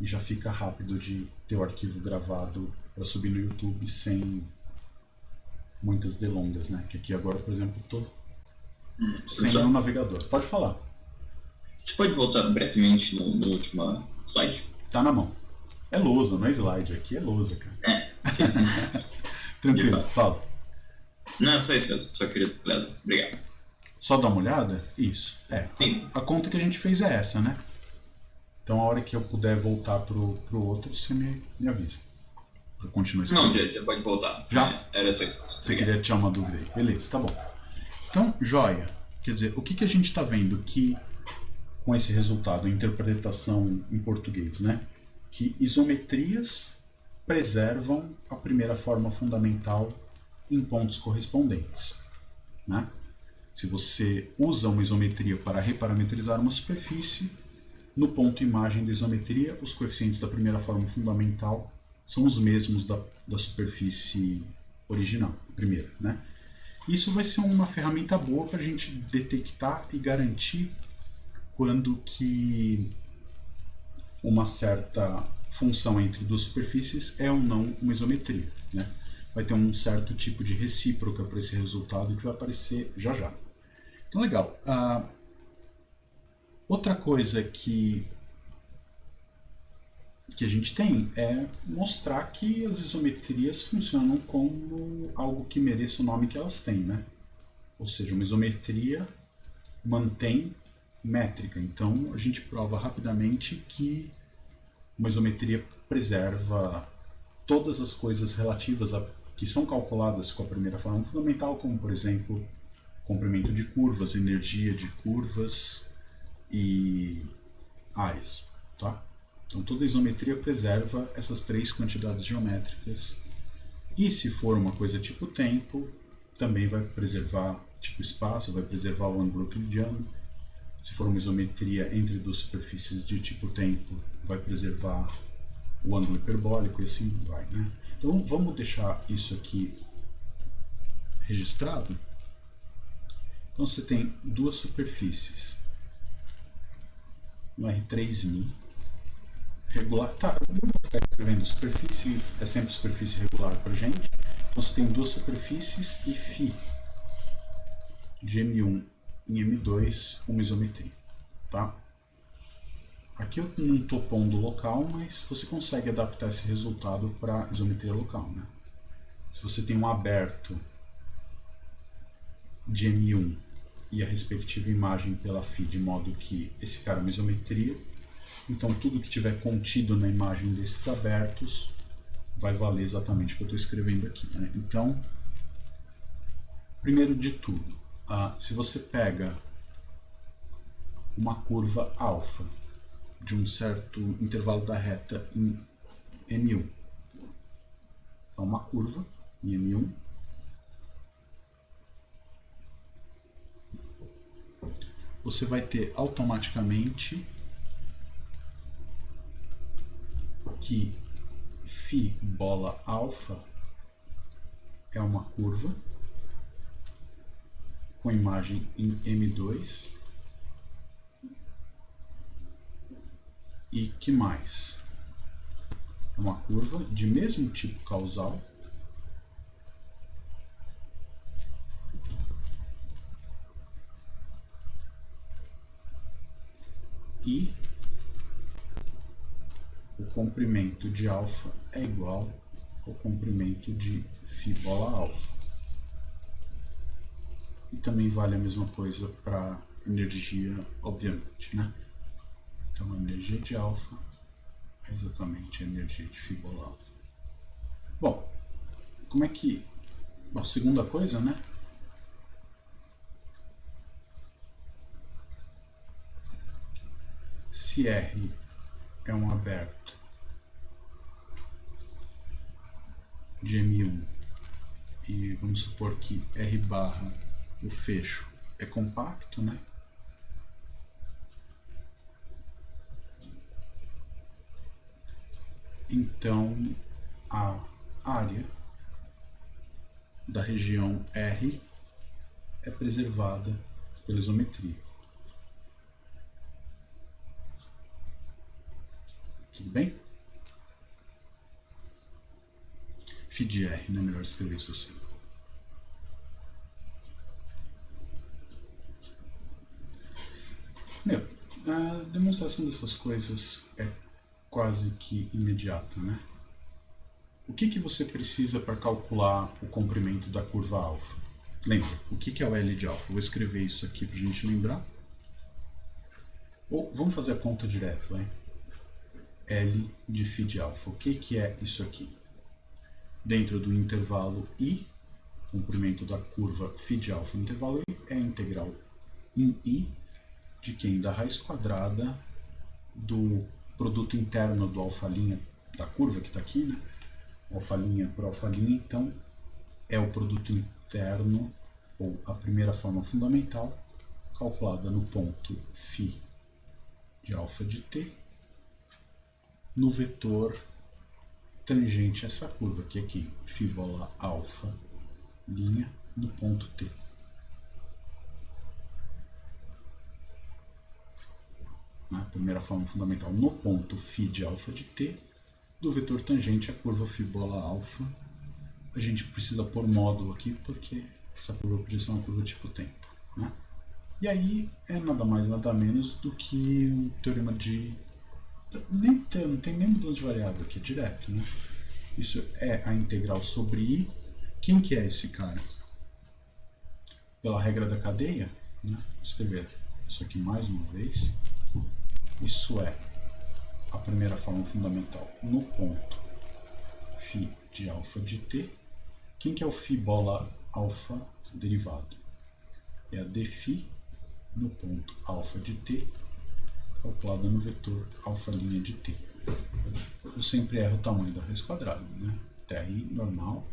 e já fica rápido de ter o arquivo gravado para subir no YouTube sem muitas delongas, né? Que aqui agora, por exemplo, estou sem o navegador. Pode falar. Você pode voltar brevemente no último slide? Tá na mão. É lousa, não é slide. Aqui é lousa, cara. Sim. Tranquilo, fala. Não, só isso mesmo. Só queria ler. Obrigado. Só dar uma olhada? Isso. Sim. A conta que a gente fez é essa, né? Então, a hora que eu puder voltar pro outro, você me avisa. Pra continuar escrevendo. Não, já pode voltar. Já? Era só isso. Você queria tirar uma dúvida aí. Beleza, tá bom. Então, joia. Quer dizer, o que a gente está vendo que, com esse resultado, a interpretação em português, né? Que isometrias preservam a primeira forma fundamental em pontos correspondentes, né? Se você usa uma isometria para reparametrizar uma superfície, no ponto imagem da isometria, os coeficientes da primeira forma fundamental são os mesmos da superfície original, primeira, né? Isso vai ser uma ferramenta boa para a gente detectar e garantir quando que uma certa função entre duas superfícies é ou não uma isometria, né? Vai ter um certo tipo de recíproca para esse resultado que vai aparecer já já. Então, legal. Outra coisa que que a gente tem é mostrar que as isometrias funcionam como algo que mereça o nome que elas têm, né? Ou seja, uma isometria mantém métrica. Então a gente prova rapidamente que uma isometria preserva todas as coisas relativas a que são calculadas com a primeira forma fundamental, como por exemplo comprimento de curvas, energia de curvas e áreas, tá? Então toda isometria preserva essas três quantidades geométricas. E se for uma coisa tipo tempo, também vai preservar tipo espaço, vai preservar o ângulo euclidiano. Se for uma isometria entre duas superfícies de tipo tempo, vai preservar o ângulo hiperbólico e assim vai, né? Então vamos deixar isso aqui registrado. Então você tem duas superfícies no R3μ regular. Tá, eu vou ficar escrevendo superfície, é sempre superfície regular pra gente. Então você tem duas superfícies e φ de M1 em M2, uma isometria, tá? Aqui eu não estou pondo local, mas você consegue adaptar esse resultado para isometria local, né? Se você tem um aberto de M1 e a respectiva imagem pela φ, de modo que esse cara é uma isometria, então tudo que tiver contido na imagem desses abertos vai valer exatamente o que eu estou escrevendo aqui, né? Então, primeiro de tudo, se você pega uma curva alfa de um certo intervalo da reta em M1, então uma curva em M1, você vai ter automaticamente que φ bola alfa é uma curva com imagem em M2 e que mais? É uma curva de mesmo tipo causal e o comprimento de alfa é igual ao comprimento de φ bola alfa. E também vale a mesma coisa para energia, obviamente, né? Então a energia de alfa é exatamente a energia de φ bola alfa. Bom, como é que... Bom, segunda coisa, né? Se R é um aberto de M1 e vamos supor que R barra, o fecho, é compacto, né? Então a área da região R é preservada pela isometria. Tudo bem? Φ de R, né? Melhor escrever isso assim. Meu, a demonstração dessas coisas é quase que imediata, né? O que você precisa para calcular o comprimento da curva alfa? Lembra, o que é o L de alfa? Vou escrever isso aqui para a gente lembrar. Ou vamos fazer a conta direto, hein? L de φ de alfa. O que é isso aqui? Dentro do intervalo I, comprimento da curva φ de alfa no intervalo I é a integral em I de quem? Da raiz quadrada do produto interno do alfa' da curva que está aqui, né? Alfa' por alfa', então é o produto interno, ou a primeira forma fundamental, calculada no ponto φ de alfa de t, no vetor tangente a essa curva, que é aqui, φ bola alfa' no ponto t. A primeira forma fundamental no ponto φ de alfa de t, do vetor tangente à curva φ bola alfa. A gente precisa pôr módulo aqui, porque essa curva podia ser uma curva tipo tempo, né? E aí é nada mais nada menos do que o teorema de Não tem nem mudança de variável aqui, é direto, né? Isso é a integral sobre i. Quem que é esse cara? Pela regra da cadeia, né? Vou escrever isso aqui mais uma vez. Isso é a primeira forma fundamental no ponto φ de alfa de t. Quem que é o φ bola alfa derivado? É a dφ no ponto alfa de t, calculada no vetor alfa' de t. Eu sempre erro o tamanho da raiz quadrada, né? TRI normal.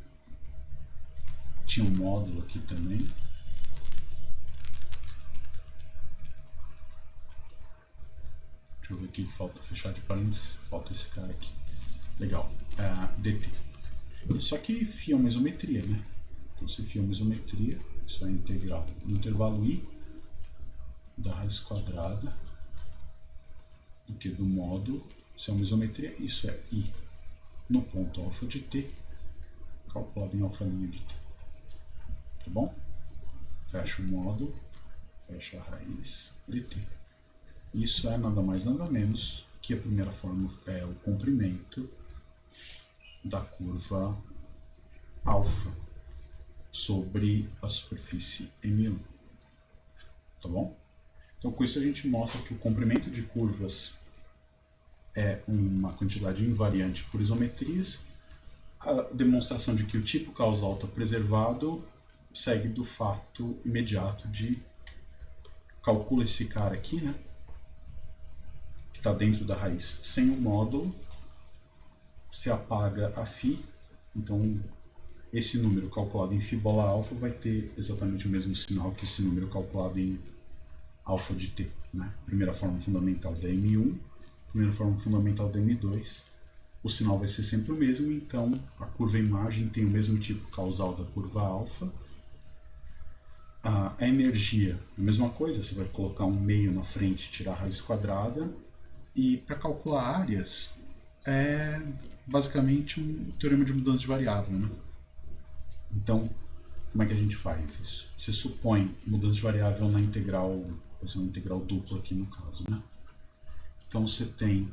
Tinha um módulo aqui também. Deixa eu ver o que falta fechar de parênteses. Falta esse cara aqui. Legal. dt. Isso aqui φ é uma isometria, né? Então, se φ é uma isometria, isso é a integral no intervalo i da raiz quadrada do que do módulo. Se é uma isometria, isso é i no ponto alfa de t, calculado em alfa' de t. Tá bom? Fecha o módulo, fecha a raiz dt. Isso é nada mais nada menos que a primeira forma é o comprimento da curva alfa sobre a superfície M1. Tá bom? Então, com isso a gente mostra que o comprimento de curvas é uma quantidade invariante por isometrias. A demonstração de que o tipo causal está preservado segue do fato imediato de calcula esse cara aqui, né? Que está dentro da raiz sem o módulo, se apaga a φ, então esse número calculado em φ bola alfa vai ter exatamente o mesmo sinal que esse número calculado em alfa de t, né? Primeira forma fundamental da M1, primeira forma fundamental da M2, o sinal vai ser sempre o mesmo, então a curva imagem tem o mesmo tipo causal da curva alfa. A energia, a mesma coisa, você vai colocar um meio na frente, tirar a raiz quadrada, e para calcular áreas é basicamente um teorema de mudança de variável, né? Então, como é que a gente faz isso? Você supõe mudança de variável na integral, vai ser uma integral dupla aqui no caso, né? Então você tem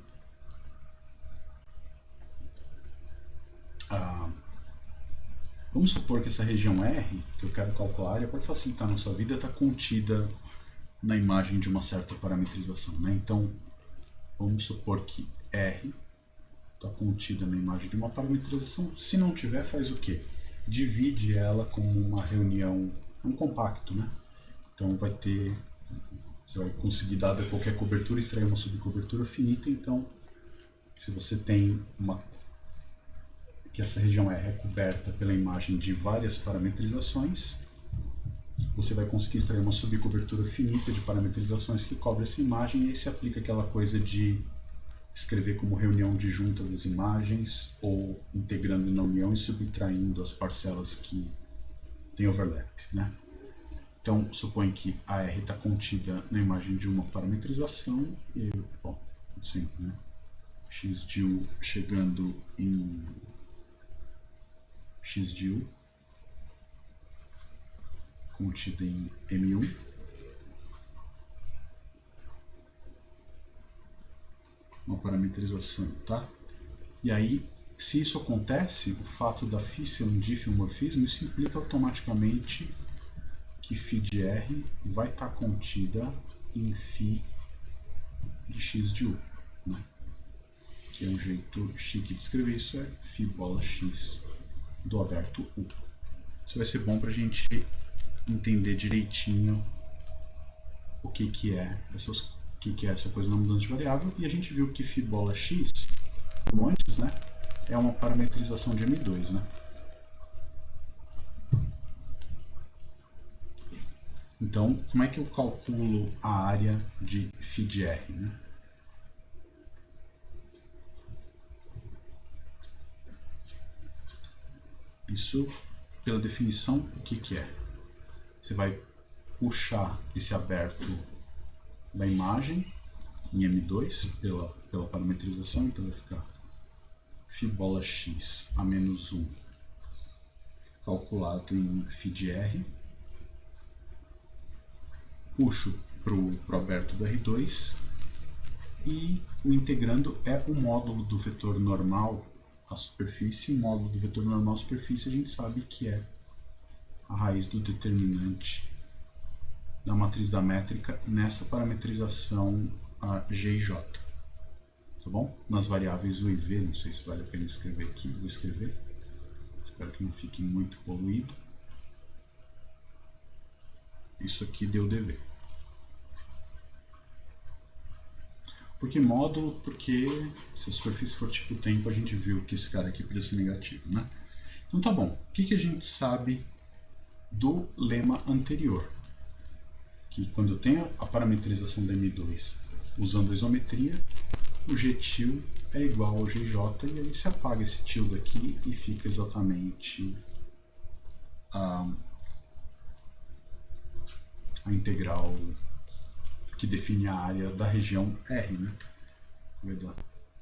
vamos supor que essa região R, que eu quero calcular a área, para facilitar a nossa vida, está contida na imagem de uma certa parametrização, né? Então, vamos supor que R está contida na imagem de uma parametrização. Se não tiver, faz o quê? Divide ela como uma reunião, um compacto, né? Então vai ter, você vai conseguir, dada qualquer cobertura, extrair uma subcobertura finita. Então, se você tem que essa região R é coberta pela imagem de várias parametrizações, você vai conseguir extrair uma subcobertura finita de parametrizações que cobre essa imagem, e aí se aplica aquela coisa de escrever como reunião disjunta das imagens, ou integrando na união e subtraindo as parcelas que têm overlap, né? Então, supõe que a R está contida na imagem de uma parametrização, e, bom, sempre, né? X'diu chegando em X'diu contida em M1, uma parametrização, tá? E aí, se isso acontece, o fato da φ ser um diffeomorfismo, isso implica automaticamente que φ de R vai estar contida em φ de x de u, né? Que é um jeito chique de escrever isso, é φ bola x do aberto u. Isso vai ser bom para a gente entender direitinho o que é essa coisa na mudança de variável, e a gente viu que φ bola x, como antes, né, é uma parametrização de M2, né? Então, como é que eu calculo a área de φ de R, né? Isso, pela definição, o que é? Você vai puxar esse aberto da imagem em M2 pela parametrização, então vai ficar φ bola x a menos 1 calculado em φ de R. Puxo para o aberto do R2, e o integrando é o módulo do vetor normal à superfície. O módulo do vetor normal à superfície a gente sabe que é a raiz do determinante da matriz da métrica nessa parametrização G e J. Tá bom? Nas variáveis U e V, não sei se vale a pena escrever aqui, vou escrever. Espero que não fique muito poluído. Isso aqui deu DV. Por que módulo? Porque se a superfície for tipo tempo, a gente viu que esse cara aqui podia ser negativo, né? Então tá bom. O que a gente sabe do lema anterior? Que quando eu tenho a parametrização da M2 usando a isometria, o G-til é igual ao GJ, e aí se apaga esse til daqui e fica exatamente a integral que define a área da região R, né? Vai dar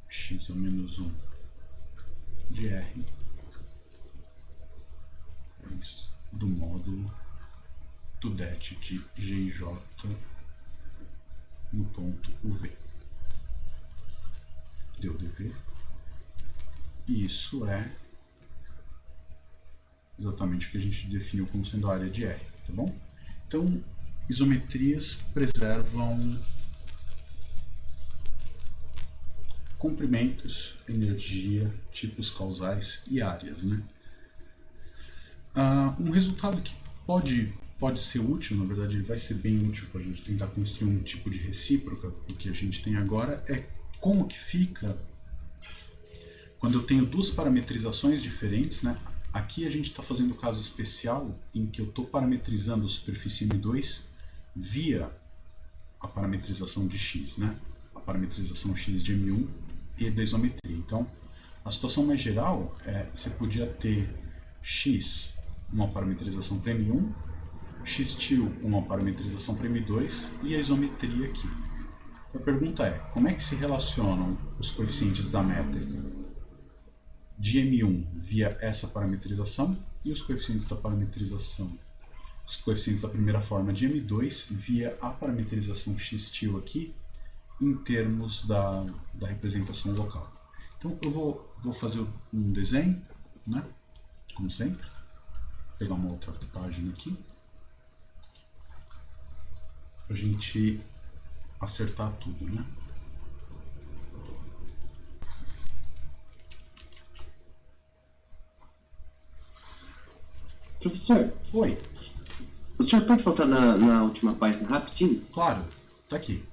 x a menos 1 de R do módulo do det de G e J no ponto UV. Deu DV. E isso é exatamente o que a gente definiu como sendo a área de R, tá bom? Então, isometrias preservam comprimentos, energia, tipos causais e áreas, né? Um resultado que pode ser útil, na verdade ele vai ser bem útil para a gente tentar construir um tipo de recíproca. O que a gente tem agora é como que fica quando eu tenho duas parametrizações diferentes, né? Aqui a gente está fazendo o caso especial em que eu estou parametrizando a superfície M2 via a parametrização de x, né? A parametrização x de M1 e da isometria. Então, a situação mais geral é você podia ter x, uma parametrização para M1, x-til, uma parametrização para M2 e a isometria aqui. A pergunta é, como é que se relacionam os coeficientes da métrica de M1 via essa parametrização e os coeficientes da parametrização, os coeficientes da primeira forma de M2 via a parametrização x-til aqui em termos da representação local. Então eu vou fazer um desenho, né? Como sempre. Vou pegar uma outra página aqui para a gente acertar tudo, né? Professor, Oi. o senhor pode voltar na última página rapidinho? Claro, tá aqui.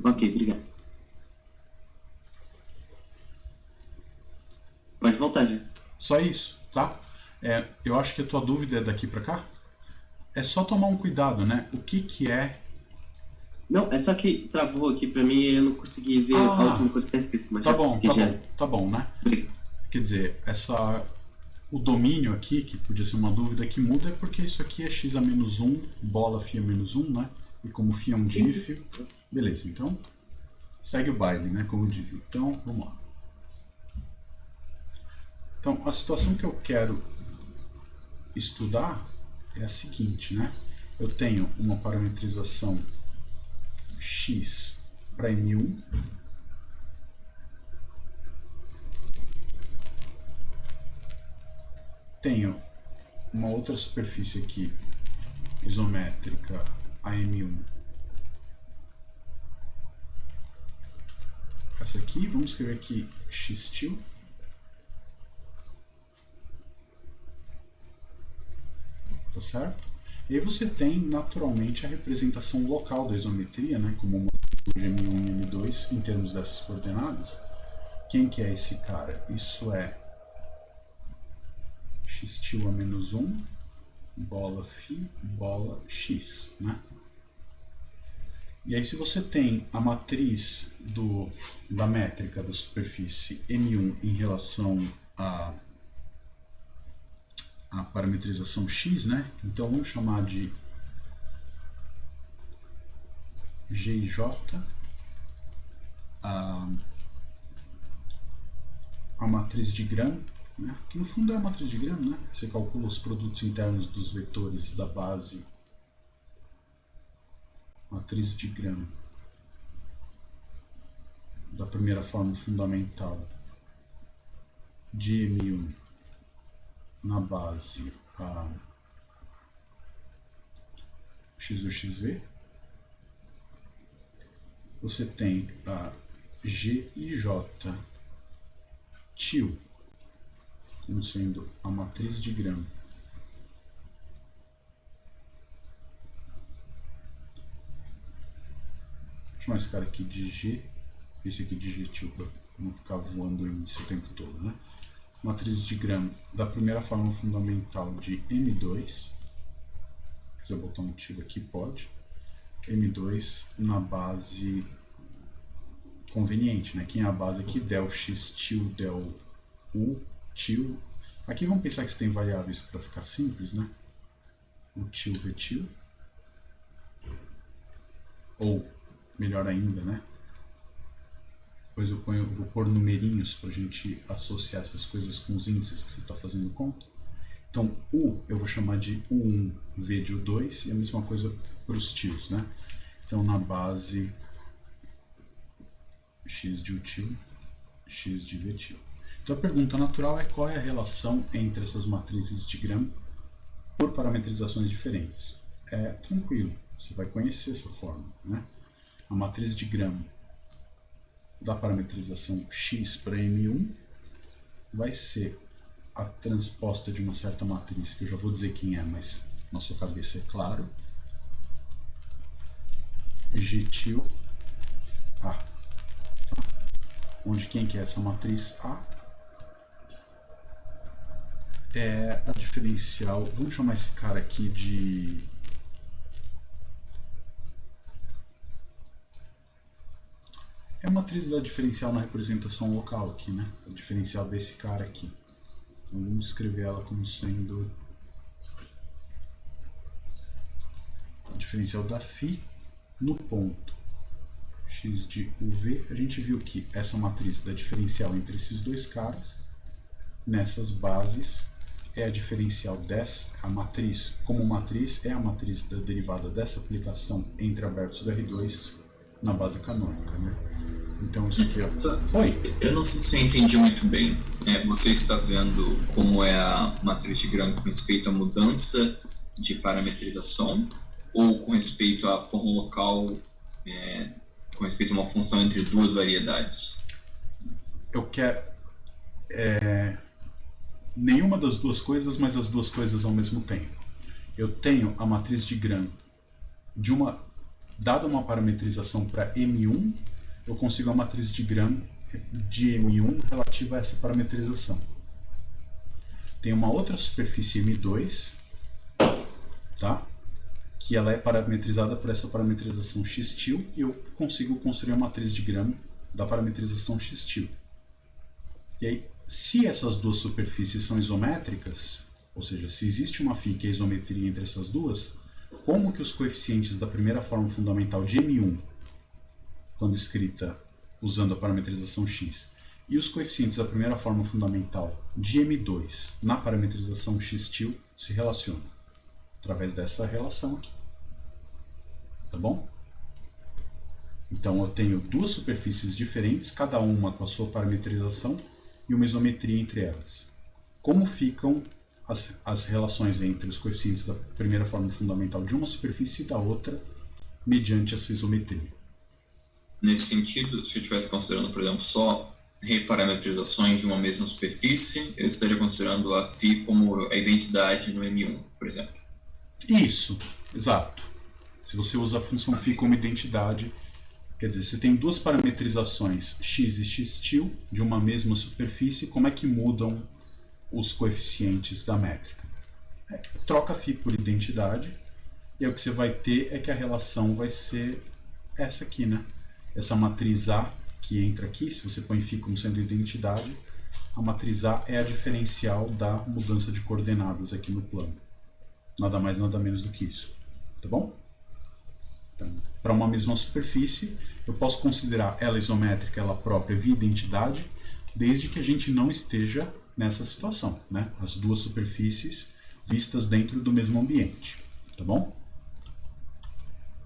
Ok, obrigado. Pode voltar já. Só isso, tá? Eu acho que a tua dúvida é daqui para cá. É só tomar um cuidado, né? O que é... Não, é só que travou aqui pra mim e eu não consegui ver a última coisa que está escrito. Mas Tá já bom, consegui, tá já. bom, tá bom, né? Obrigado. Quer dizer, o domínio aqui, que podia ser uma dúvida que muda, é porque isso aqui é x a menos 1, bola φ a menos 1, né? E como φ é um diff, beleza, então segue o baile, né? Como dizem. Então, vamos lá. Então, a situação que eu quero estudar é a seguinte, né? Eu tenho uma parametrização x para M1, tenho uma outra superfície aqui, isométrica a M1. Essa aqui, vamos escrever aqui x-til. Tá certo? E aí você tem, naturalmente, a representação local da isometria, né, como uma de M1 e M2, em termos dessas coordenadas. Quem que é esse cara? Isso é x-til a menos 1, bola φ, bola x, né? E aí se você tem a matriz da métrica da superfície M1 em relação a parametrização x, né? Então vamos chamar de G e J, a matriz de Gram, né? Que no fundo é a matriz de Gram, né? Você calcula os produtos internos dos vetores da base matriz de Gram da primeira forma fundamental de M1 na base a XU, XV, você tem a G e J til como sendo a matriz de Gram chamar esse cara aqui de G, esse aqui de G til, para não ficar voando índice o tempo todo, né? Matriz de Gram da primeira forma fundamental de M2, se quiser botar um til aqui, pode. M2 na base conveniente, né? Quem é a base aqui? Del X til, Del U til. Aqui vamos pensar que você tem variáveis para ficar simples, né? O til, V til. Ou melhor ainda, né? Depois vou pôr numerinhos para a gente associar essas coisas com os índices que você está fazendo conta. Então, U eu vou chamar de U1, V de U2 e a mesma coisa para os tils, né? Então, na base X de U til, X de V til. Então, a pergunta natural é qual é a relação entre essas matrizes de Gram por parametrizações diferentes. É tranquilo, você vai conhecer essa forma, né? A matriz de Gram da parametrização X para M1 vai ser a transposta de uma certa matriz, que eu já vou dizer quem é, mas na sua cabeça é claro. G til A. Tá? Onde quem que é essa matriz A? É a diferencial, vamos chamar esse cara aqui de... É a matriz da diferencial na representação local aqui, né? A diferencial desse cara aqui. Então vamos escrever ela como sendo a diferencial da φ no ponto x de uv. A gente viu que essa matriz da diferencial entre esses dois caras, nessas bases, é a diferencial dessa, a matriz, como matriz, é a matriz da derivada dessa aplicação entre abertos do R2 na base canônica, né? Então isso aqui, ó. Oi! Eu não sei se eu entendi muito bem. Você está vendo como é a matriz de Gram com respeito à mudança de parametrização ou com respeito à forma local, com respeito a uma função entre duas variedades? Eu quero... nenhuma das duas coisas, mas as duas coisas ao mesmo tempo. Eu tenho a matriz de Gram de dada uma parametrização para M1, eu consigo a matriz de Gram de M1 relativa a essa parametrização. Tem uma outra superfície M2, tá? Que ela é parametrizada por essa parametrização x til, e eu consigo construir a matriz de Gram da parametrização x til. E aí, se essas duas superfícies são isométricas, ou seja, se existe uma φ que é isometria entre essas duas, como que os coeficientes da primeira forma fundamental de M1, quando escrita usando a parametrização x, e os coeficientes da primeira forma fundamental de M2 na parametrização x til se relacionam? Através dessa relação aqui. Tá bom? Então eu tenho duas superfícies diferentes, cada uma com a sua parametrização e uma isometria entre elas. Como ficam as relações entre os coeficientes da primeira forma fundamental de uma superfície e da outra mediante essa isometria? Nesse sentido, se eu estivesse considerando, por exemplo, só reparametrizações de uma mesma superfície, eu estaria considerando a φ como a identidade no M1, por exemplo. Isso, exato. Se você usa a função φ como identidade, quer dizer, você tem duas parametrizações x e x til de uma mesma superfície, como é que mudam os coeficientes da métrica? Troca φ por identidade, e aí o que você vai ter é que a relação vai ser essa aqui, né? Essa matriz A que entra aqui, se você põe φ como sendo identidade, a matriz A é a diferencial da mudança de coordenadas aqui no plano. Nada mais, nada menos do que isso. Tá bom? Então, para uma mesma superfície, eu posso considerar ela isométrica, ela própria, via identidade, desde que a gente não esteja nessa situação, né? As duas superfícies vistas dentro do mesmo ambiente. Tá bom?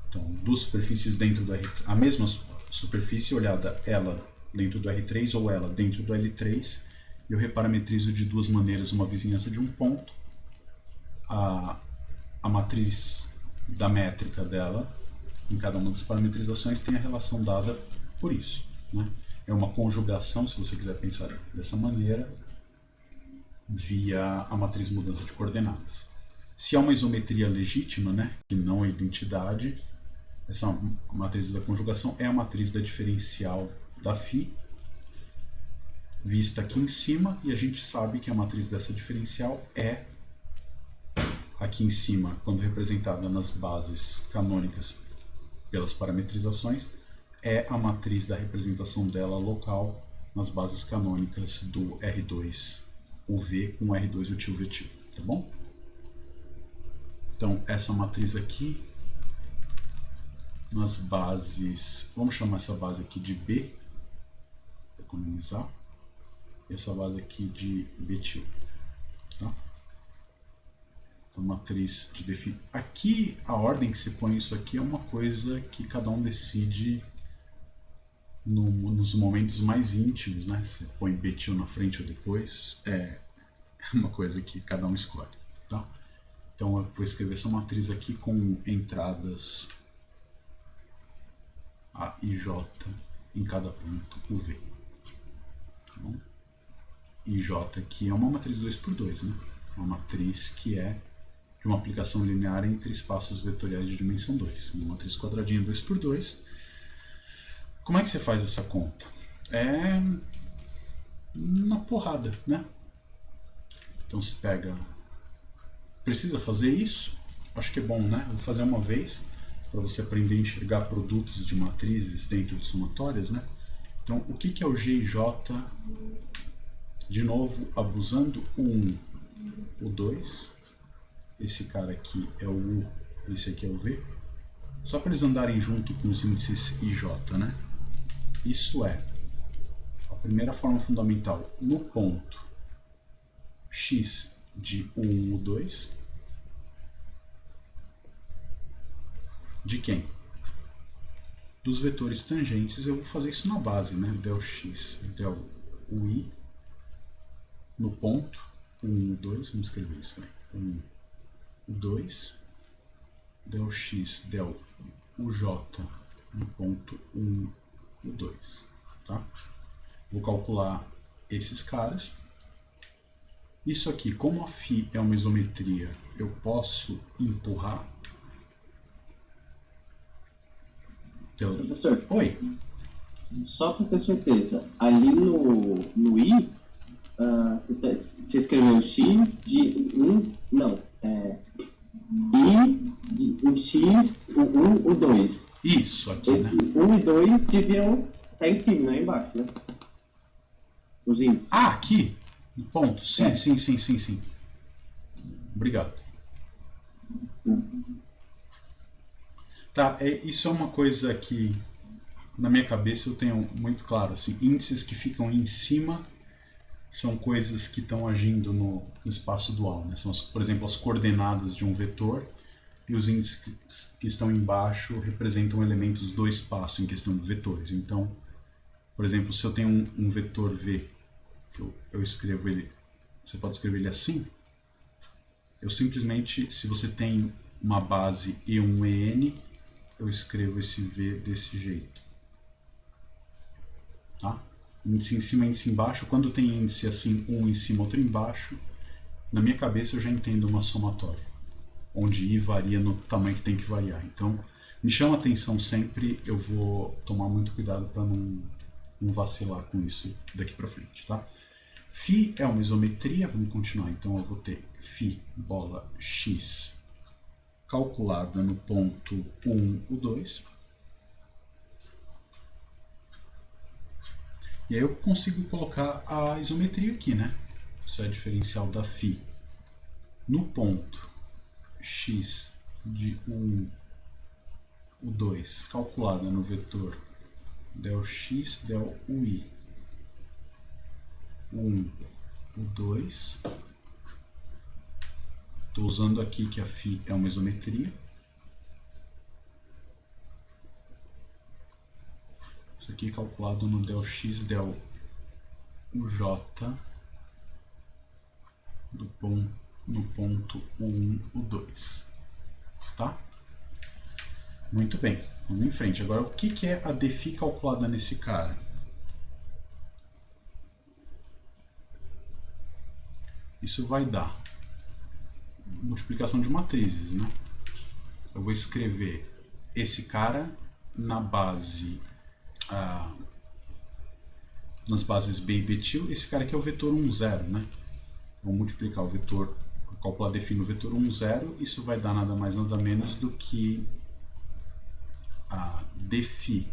Então, duas superfícies dentro do R3, a mesma superfície olhada ela dentro do R3 ou ela dentro do L3, eu reparametrizo de duas maneiras uma vizinhança de um ponto, a matriz da métrica dela, em cada uma das parametrizações, tem a relação dada por isso, né? É uma conjugação, se você quiser pensar dessa maneira, via a matriz mudança de coordenadas. Se há uma isometria legítima, né, que não é identidade, essa matriz da conjugação é a matriz da diferencial da φ, vista aqui em cima, e a gente sabe que a matriz dessa diferencial é, aqui em cima, quando representada nas bases canônicas pelas parametrizações, é a matriz da representação dela local nas bases canônicas do R2 UV com R2 util vetil, tá bom? Então, essa matriz aqui, nas bases, vamos chamar essa base aqui de B, para economizar, e essa base aqui de betil, tá? Então, matriz de definição. Aqui, a ordem que se põe isso aqui é uma coisa que cada um decide nos momentos mais íntimos, né? Você põe betil na frente ou depois, é uma coisa que cada um escolhe, tá? Então, eu vou escrever essa matriz aqui com entradas A e J em cada ponto UV. Tá bom? E J aqui é uma matriz 2×2, né? Uma matriz que é de uma aplicação linear entre espaços vetoriais de dimensão 2. Uma matriz quadradinha 2×2. Como é que você faz essa conta? É na porrada, né? Então você pega... Precisa fazer isso? Acho que é bom, né? Vou fazer uma vez para você aprender a enxergar produtos de matrizes dentro de somatórias, né? Então, o que é o G e J? De novo, abusando o 1, o 2. Esse cara aqui é o U, esse aqui é o V. Só para eles andarem junto com os índices IJ, né? Isso é a primeira forma fundamental no ponto x de U1, U2. De quem? Dos vetores tangentes. Eu vou fazer isso na base, né? Del x, del ui, no ponto 1, 2, vamos escrever isso, vai. 1, 2, del x, del uj, no ponto 1, 2, tá? Vou calcular esses caras. Isso aqui, como a φ é uma isometria, eu posso empurrar. Professor, oi. Só para ter certeza, ali no I, você escreveu x de 1, não, I de o x, o 1, o 2. Isso, aqui, esse, né? 1 e 2 deviam estar em cima, não é embaixo, né? Os índices. Ah, aqui? No ponto? Sim, sim. Obrigado. Tá, isso é uma coisa que na minha cabeça eu tenho muito claro, assim, índices que ficam em cima são coisas que estão agindo no espaço dual, né? São, por exemplo, as coordenadas de um vetor, e os índices que estão embaixo representam elementos do espaço em questão de vetores. Então, por exemplo, se eu tenho um vetor V, que eu escrevo ele, você pode escrever ele assim, eu simplesmente, se você tem uma base E1, EN, eu escrevo esse V desse jeito. Tá? Índice em cima, índice embaixo. Quando tem índice assim, um em cima, outro embaixo, na minha cabeça eu já entendo uma somatória, onde I varia no tamanho que tem que variar. Então, me chama a atenção sempre, eu vou tomar muito cuidado para não vacilar com isso daqui para frente, tá? Φ é uma isometria, vamos continuar. Então, eu vou ter φ bola x calculada no ponto 1, o 2. E aí eu consigo colocar a isometria aqui, né? Isso é a diferencial da φ. No ponto x de 1, o 2, calculada no vetor del x, del ui. 1, o 2. Estou usando aqui que a φ é uma isometria. Isso aqui calculado no del x del uj no ponto U1, U2. Tá? Muito bem, vamos em frente. Agora, o que é a defi calculada nesse cara? Isso vai dar multiplicação de matrizes, né? Eu vou escrever esse cara na base, nas bases B e B til. Esse cara aqui é o vetor 1, 0, né? Vou multiplicar o vetor, calcular defi no vetor 1, 0. Isso vai dar nada mais nada menos do que a defi.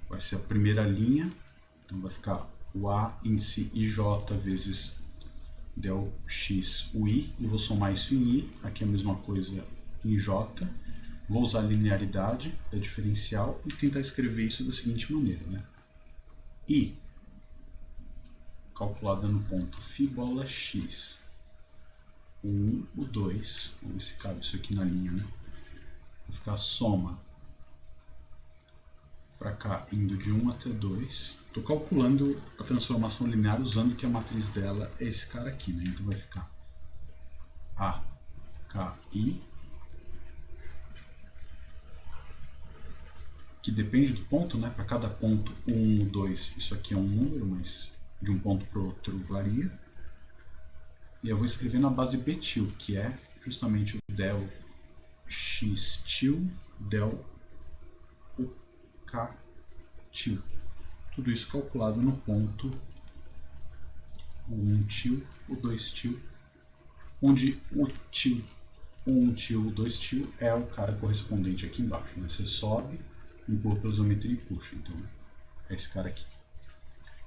Vai ser a primeira linha, então vai ficar o A índice IJ vezes del x ui, e vou somar isso em i, aqui é a mesma coisa em j. Vou usar a linearidade da diferencial e tentar escrever isso da seguinte maneira, né? I calculada no ponto φ bola x, o 1, o 2, vamos ver se cabe isso aqui na linha, né? Vai ficar soma para cá, indo de 1 até 2. Estou calculando a transformação linear usando que a matriz dela é esse cara aqui, né? Então vai ficar A, K, I, que depende do ponto, né? Para cada ponto 1, 2, isso aqui é um número, mas de um ponto para o outro varia. E eu vou escrever na base B til, que é justamente o del x til del K til. Tudo isso calculado no ponto o 1 til, o 2 til, onde o til, o 1 til, o 2 til é o cara correspondente aqui embaixo, né? Você sobe, empurra pela isometria e puxa, então é esse cara aqui.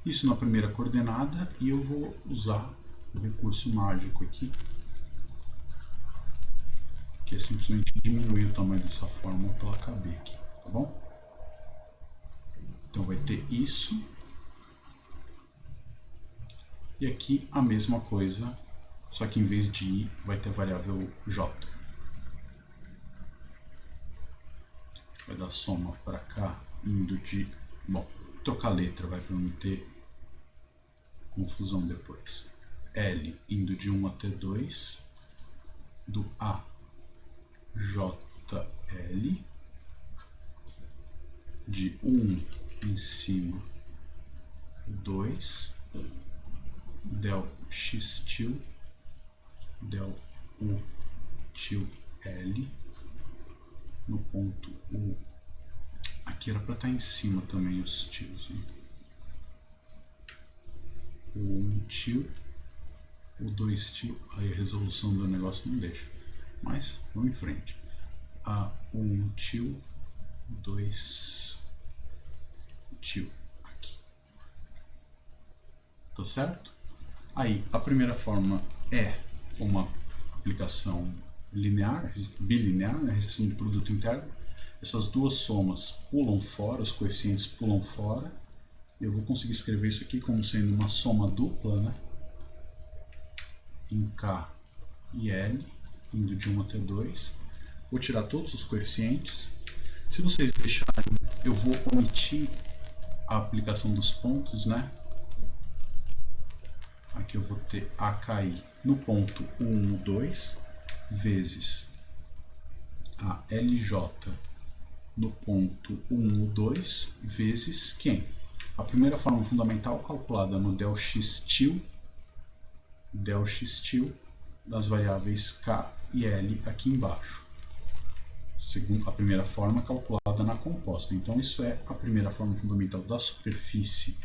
Isso na primeira coordenada, e eu vou usar o recurso mágico aqui, que é simplesmente diminuir o tamanho dessa fórmula pela KB aqui, tá bom? Então vai ter isso, e aqui a mesma coisa, só que em vez de i vai ter a variável j. Vai dar soma para cá, indo de... Bom, trocar a letra, vai para não ter confusão depois. L indo de 1 até 2, do A, J, L, de 1 em cima 2, del x til, del U til L, no ponto U. Aqui era para estar em cima também os tils, né? O 1 til, o 2 til, aí a resolução do negócio não deixa, mas vamos em frente. A 1 til, 2 til, aqui. Tá certo? Aí, a primeira forma é uma aplicação linear, bilinear, né? Restrição de produto interno. Essas duas somas pulam fora, os coeficientes pulam fora. Eu vou conseguir escrever isso aqui como sendo uma soma dupla, né? Em K e L, indo de 1 até 2. Vou tirar todos os coeficientes. Se vocês deixarem, eu vou omitir a aplicação dos pontos, né? Aqui eu vou ter AKI no ponto 1, 2, vezes a LJ no ponto 1, 2, vezes quem? A primeira forma fundamental calculada no del x til das variáveis K e L aqui embaixo. Segundo, a primeira forma calculada na composta. Então isso é a primeira forma fundamental da superfície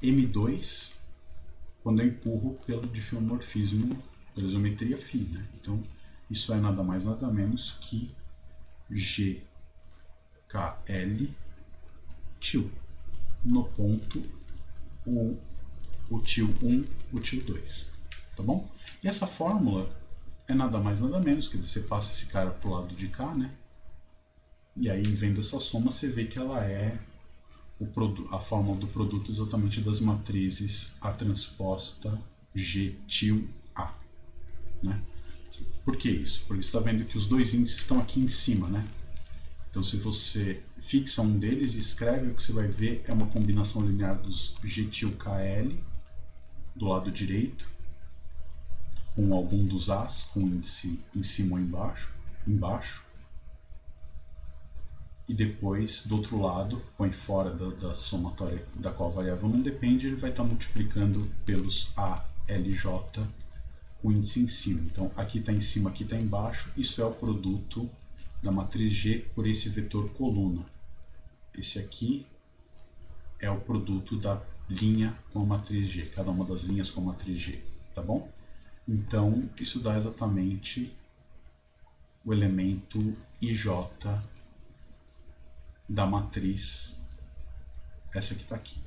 M2, quando eu empurro pelo diffeomorfismo, pela isometria φ, né? Então isso é nada mais nada menos que GKL til no ponto o til 1, o til 2, tá bom? E essa fórmula é nada mais nada menos, quer dizer, você passa esse cara pro lado de cá, né? E aí, vendo essa soma, você vê que ela é a fórmula do produto exatamente das matrizes A transposta G til A, né? Por que isso? Porque você está vendo que os dois índices estão aqui em cima, né? Então, se você fixa um deles e escreve, o que você vai ver é uma combinação linear dos GTIL-KL do lado direito, com algum dos As, com índice em cima ou embaixo. E depois, do outro lado, põe fora da somatória da qual a variável não depende, ele vai estar multiplicando pelos ALJ, o índice em cima. Então, aqui está em cima, aqui está embaixo. Isso é o produto da matriz G por esse vetor coluna. Esse aqui é o produto da linha com a matriz G, cada uma das linhas com a matriz G, tá bom? Então, isso dá exatamente o elemento IJ da matriz, essa que está aqui.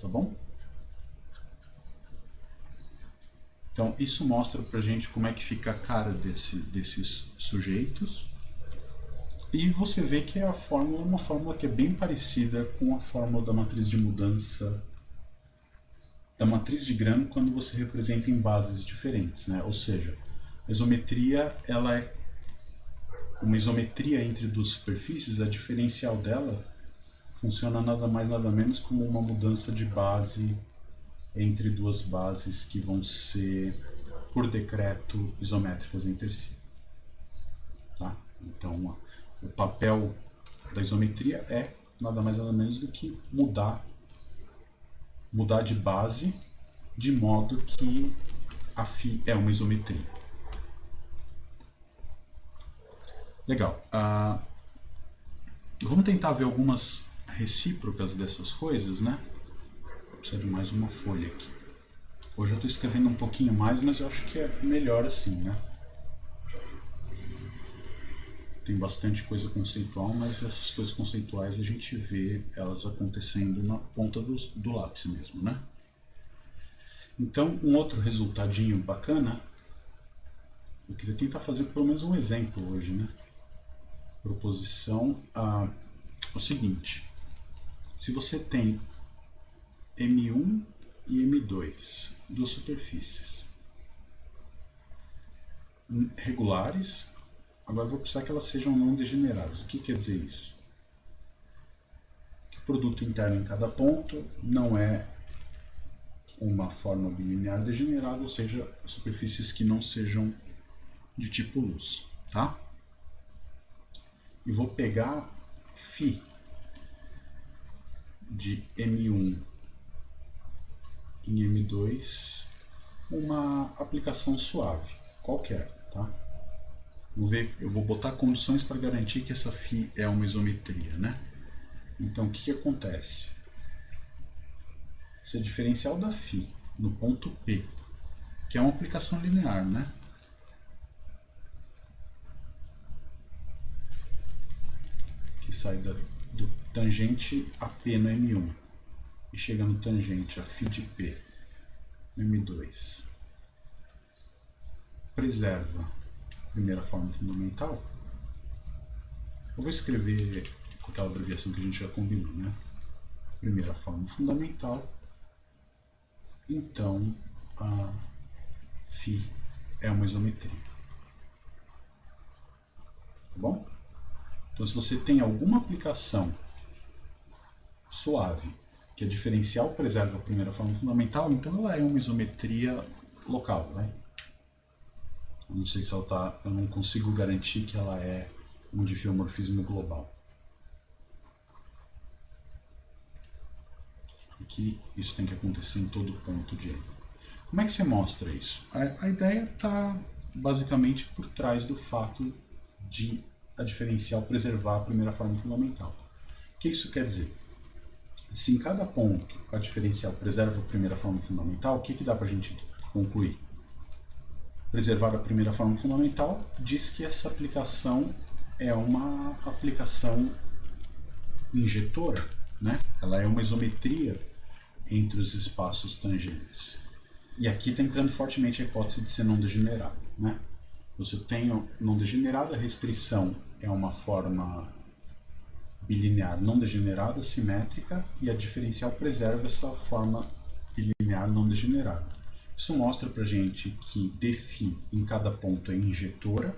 Tá bom? Então, isso mostra pra gente como é que fica a cara desses sujeitos. E você vê que a fórmula é uma fórmula que é bem parecida com a fórmula da matriz de mudança da matriz de Gram quando você representa em bases diferentes, né? Ou seja, a isometria, ela é uma isometria entre duas superfícies. A diferencial dela funciona nada mais nada menos como uma mudança de base entre duas bases que vão ser, por decreto, isométricas entre si. Tá? Então, o papel da isometria é nada mais nada menos do que mudar de base de modo que a φ é uma isometria. Legal. Vamos tentar ver algumas recíprocas dessas coisas, né? Precisa de mais uma folha aqui. Hoje eu estou escrevendo um pouquinho mais, mas eu acho que é melhor assim, né? Tem bastante coisa conceitual, mas essas coisas conceituais a gente vê elas acontecendo na ponta do lápis mesmo, né? Então, um outro resultadinho bacana, eu queria tentar fazer pelo menos um exemplo hoje, né? Proposição o seguinte: se você tem M1 e M2, duas superfícies regulares, agora eu vou precisar que elas sejam não degeneradas. O que quer dizer isso? Que o produto interno em cada ponto não é uma forma bilinear degenerada, ou seja, superfícies que não sejam de tipo luz, tá? E vou pegar φ de M1 em M2, uma aplicação suave, qualquer, tá? Vamos ver, eu vou botar condições para garantir que essa φ é uma isometria, né? Então, o que acontece? Se a diferencial da φ no ponto P, que é uma aplicação linear, né? Que sai do tangente a P no M1 e chega no tangente a φ de P no M2, preserva a primeira forma fundamental. Eu vou escrever com aquela abreviação que a gente já combinou, né? Primeira forma fundamental, então a φ é uma isometria. Tá bom? Então, se você tem alguma aplicação suave que a diferencial preserva a primeira forma fundamental, então ela é uma isometria local, né? Eu não sei se ela tá, eu não consigo garantir que ela é um difiomorfismo global. Aqui isso tem que acontecer em todo ponto de M. Como é que você mostra isso? A ideia está basicamente por trás do fato de a diferencial preservar a primeira forma fundamental. O que isso quer dizer? Se em cada ponto a diferencial preserva a primeira forma fundamental, o que dá para a gente concluir? Preservar a primeira forma fundamental diz que essa aplicação é uma aplicação injetora, né? Ela é uma isometria entre os espaços tangentes. E aqui está entrando fortemente a hipótese de ser não degenerado, né? Você tem não degenerado, a restrição é uma forma bilinear não degenerada, simétrica, e a diferencial preserva essa forma bilinear não degenerada. Isso mostra pra gente que dφ em cada ponto é injetora.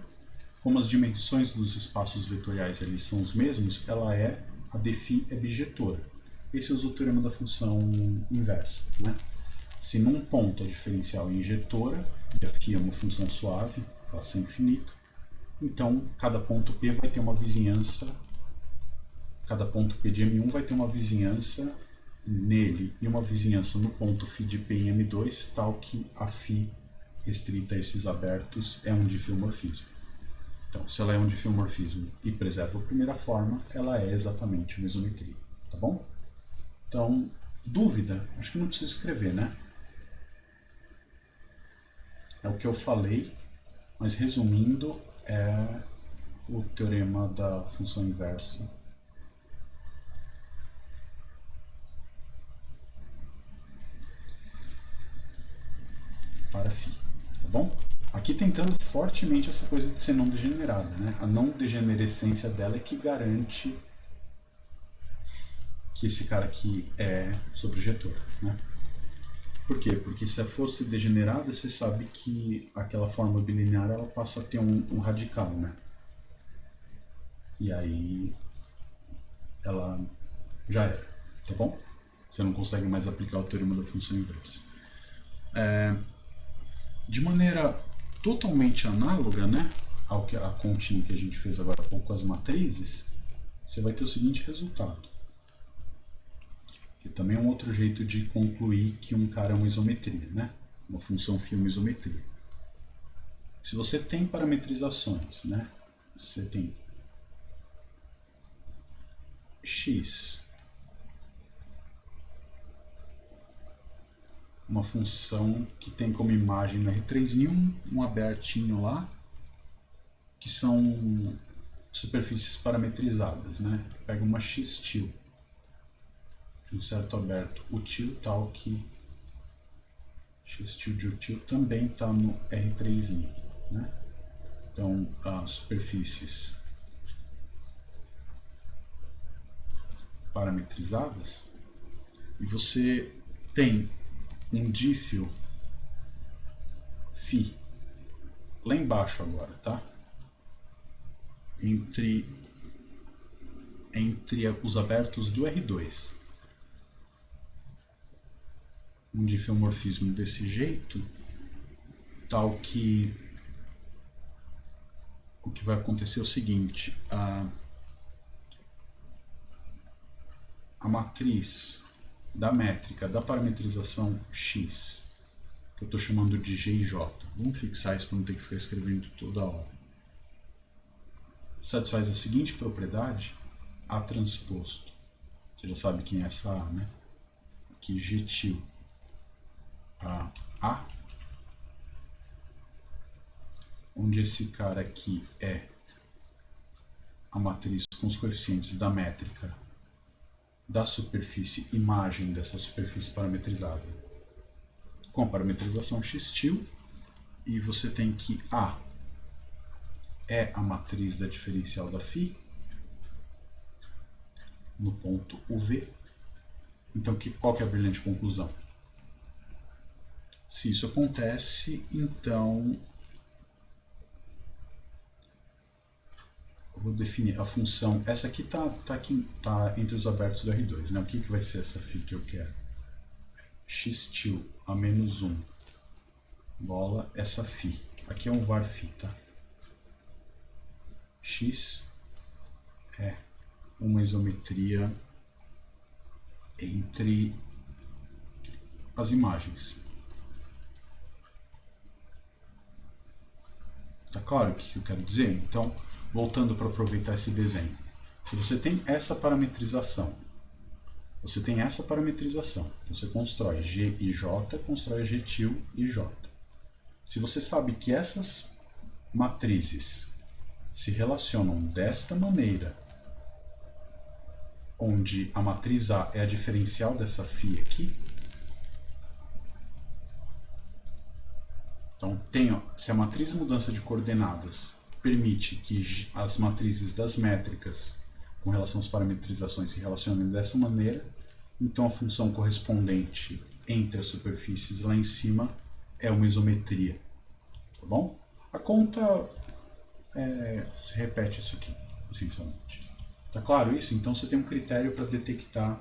Como as dimensões dos espaços vetoriais ali são os mesmos, a dφ é bijetora. Esse usa o teorema da função inversa, né? Se num ponto a diferencial é injetora, e a φ é uma função suave, classe infinito, então cada ponto P vai ter uma vizinhança, cada ponto P de M1 vai ter uma vizinhança nele e uma vizinhança no ponto φ de P em M2, tal que a φ restrita a esses abertos é um diffeomorfismo. Então, se ela é um diffeomorfismo e preserva a primeira forma, ela é exatamente uma isometria, tá bom? Então, dúvida? Acho que não precisa escrever, né? É o que eu falei, mas resumindo, é o teorema da função inversa. Para φ, tá bom? Aqui tentando fortemente essa coisa de ser não degenerada, né? A não degenerescência dela é que garante que esse cara aqui é sobrejetor, né? Por quê? Porque se ela fosse degenerada, você sabe que aquela forma bilinear ela passa a ter um radical, né? E aí ela já era, tá bom? Você não consegue mais aplicar o teorema da função inversa. De maneira totalmente análoga, né, a continha que a gente fez agora há pouco com as matrizes, você vai ter o seguinte resultado. Que também é um outro jeito de concluir que um cara é uma isometria, né? Uma função φ é uma isometria. Se você tem parametrizações, né? Você tem x, uma função que tem como imagem no R3.1 um abertinho lá, que são superfícies parametrizadas, né? Pega uma x-til de um certo aberto útil tal que x-til de útil também está no R3.1, né? Então, as superfícies parametrizadas, e você tem um dífio φ lá embaixo agora, tá? Entre os abertos do R2. Um diffeomorfismo desse jeito, tal que o que vai acontecer é o seguinte: a matriz da métrica da parametrização x, que eu estou chamando de G e J, vamos fixar isso para não ter que ficar escrevendo toda hora, satisfaz a seguinte propriedade: A transposto. Você já sabe quem é essa A, né? Aqui G-til A, onde esse cara aqui é a matriz com os coeficientes da métrica da superfície imagem dessa superfície parametrizada com a parametrização x-til, e você tem que A é a matriz da diferencial da φ no ponto UV. Então, qual que é a brilhante conclusão? Se isso acontece, então eu vou definir a função. Essa aqui tá entre os abertos do R2, né? O que vai ser essa φ que eu quero? X-til a menos 1 bola essa φ. Aqui é um var φ, tá? X é uma isometria entre as imagens. Tá claro o que eu quero dizer? Então, voltando para aproveitar esse desenho. Se você tem essa parametrização, então você constrói G e J, constrói G-til e J. Se você sabe que essas matrizes se relacionam desta maneira, onde a matriz A é a diferencial dessa φ aqui, então se a matriz mudança de coordenadas permite que as matrizes das métricas com relação às parametrizações se relacionam dessa maneira, então a função correspondente entre as superfícies lá em cima é uma isometria, tá bom? A conta se repete isso aqui, essencialmente. Tá claro isso? Então você tem um critério para detectar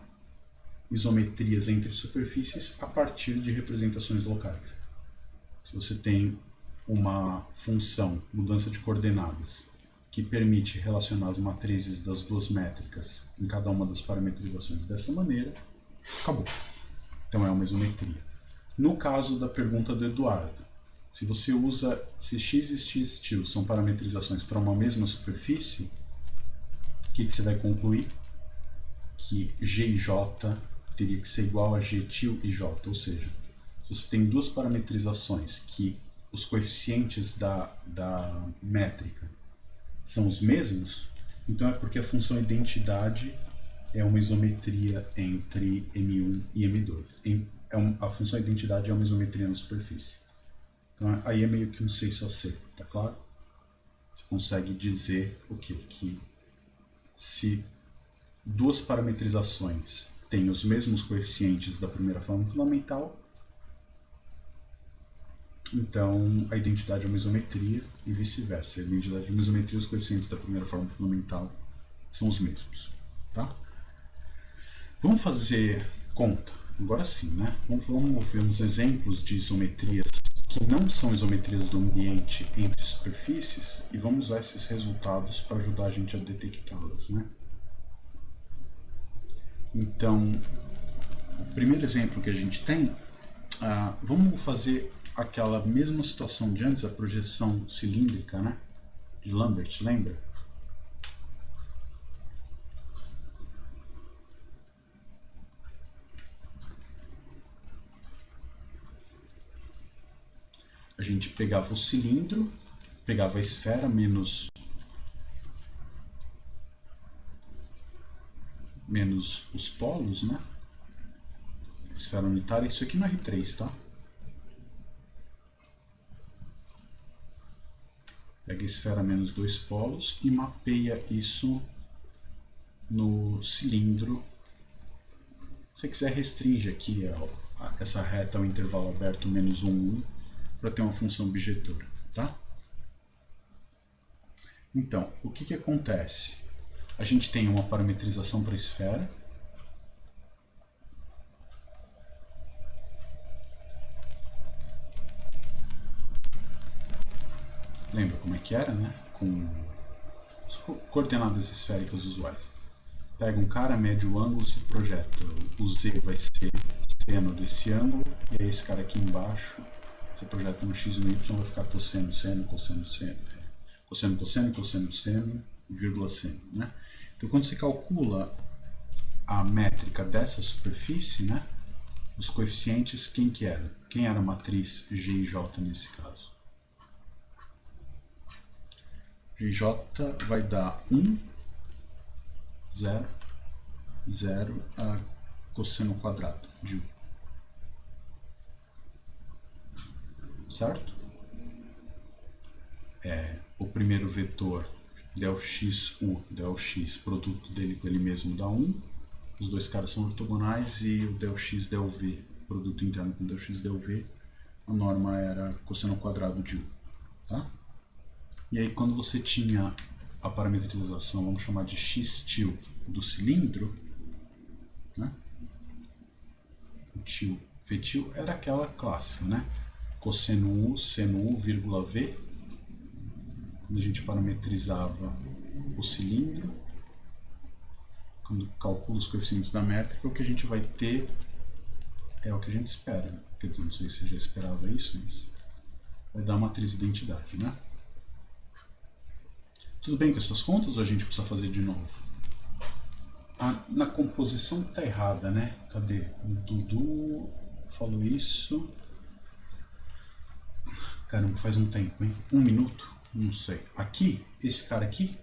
isometrias entre superfícies a partir de representações locais. Se você tem uma função, mudança de coordenadas, que permite relacionar as matrizes das duas métricas em cada uma das parametrizações dessa maneira, acabou. Então é uma isometria. No caso da pergunta do Eduardo, se você usa, se x e x til são parametrizações para uma mesma superfície, o que você vai concluir? Que g e j teria que ser igual a g til e j, ou seja, se você tem duas parametrizações que os coeficientes da métrica são os mesmos, então é porque a função identidade é uma isometria entre M1 e M2. A função identidade é uma isometria na superfície. Então aí é meio que um C só C, tá claro? Você consegue dizer o quê? Que se duas parametrizações têm os mesmos coeficientes da primeira forma fundamental, então a identidade é uma isometria e vice-versa. A identidade é uma isometria e os coeficientes da primeira forma fundamental são os mesmos. Tá? Vamos fazer conta. Agora sim, né? Vamos ver uns exemplos de isometrias que não são isometrias do ambiente entre superfícies e vamos usar esses resultados para ajudar a gente a detectá-las, né? Então, o primeiro exemplo que a gente tem, vamos fazer aquela mesma situação de antes, a projeção cilíndrica, né? De Lambert, lembra? A gente pegava o cilindro, pegava a esfera menos os polos, né? Esfera unitária, isso aqui no R3, tá? Pega a esfera menos dois polos e mapeia isso no cilindro. Se você quiser, restringe aqui essa reta ao intervalo aberto menos 1, 1, para ter uma função objetora, tá? Então, o que acontece? A gente tem uma parametrização para a esfera. Lembra como é que era, né? Com as coordenadas esféricas usuais. Pega um cara, mede o ângulo, se projeta. O z vai ser seno desse ângulo, e aí esse cara aqui embaixo, você projeta no x e no y, vai ficar cosseno, seno, cosseno, seno. Cosseno, cosseno, cosseno, seno, vírgula seno, né? Então, quando você calcula a métrica dessa superfície, né? Os coeficientes, quem que era? Quem era a matriz G e J nesse caso? Gj vai dar 1, 0, 0 a cosseno quadrado de 1. Certo? O primeiro vetor del x u, del x, produto dele com ele mesmo dá 1. Os dois caras são ortogonais e o del x, del v, produto interno com del x, del v, a norma era cosseno quadrado de 1. Tá? E aí quando você tinha a parametrização, vamos chamar de x til do cilindro, né? O til, v til era aquela clássica, né? Cosseno u, seno u, vírgula v, quando a gente parametrizava o cilindro, quando calcula os coeficientes da métrica, o que a gente vai ter é o que a gente espera. Quer dizer, não sei se você já esperava isso, mas vai dar a matriz identidade, né? Tudo bem com essas contas ou a gente precisa fazer de novo? Na composição tá errada, né? Cadê? O Dudu falou isso. Caramba, faz um tempo, hein? 1 minuto? Não sei. Aqui? Esse cara aqui?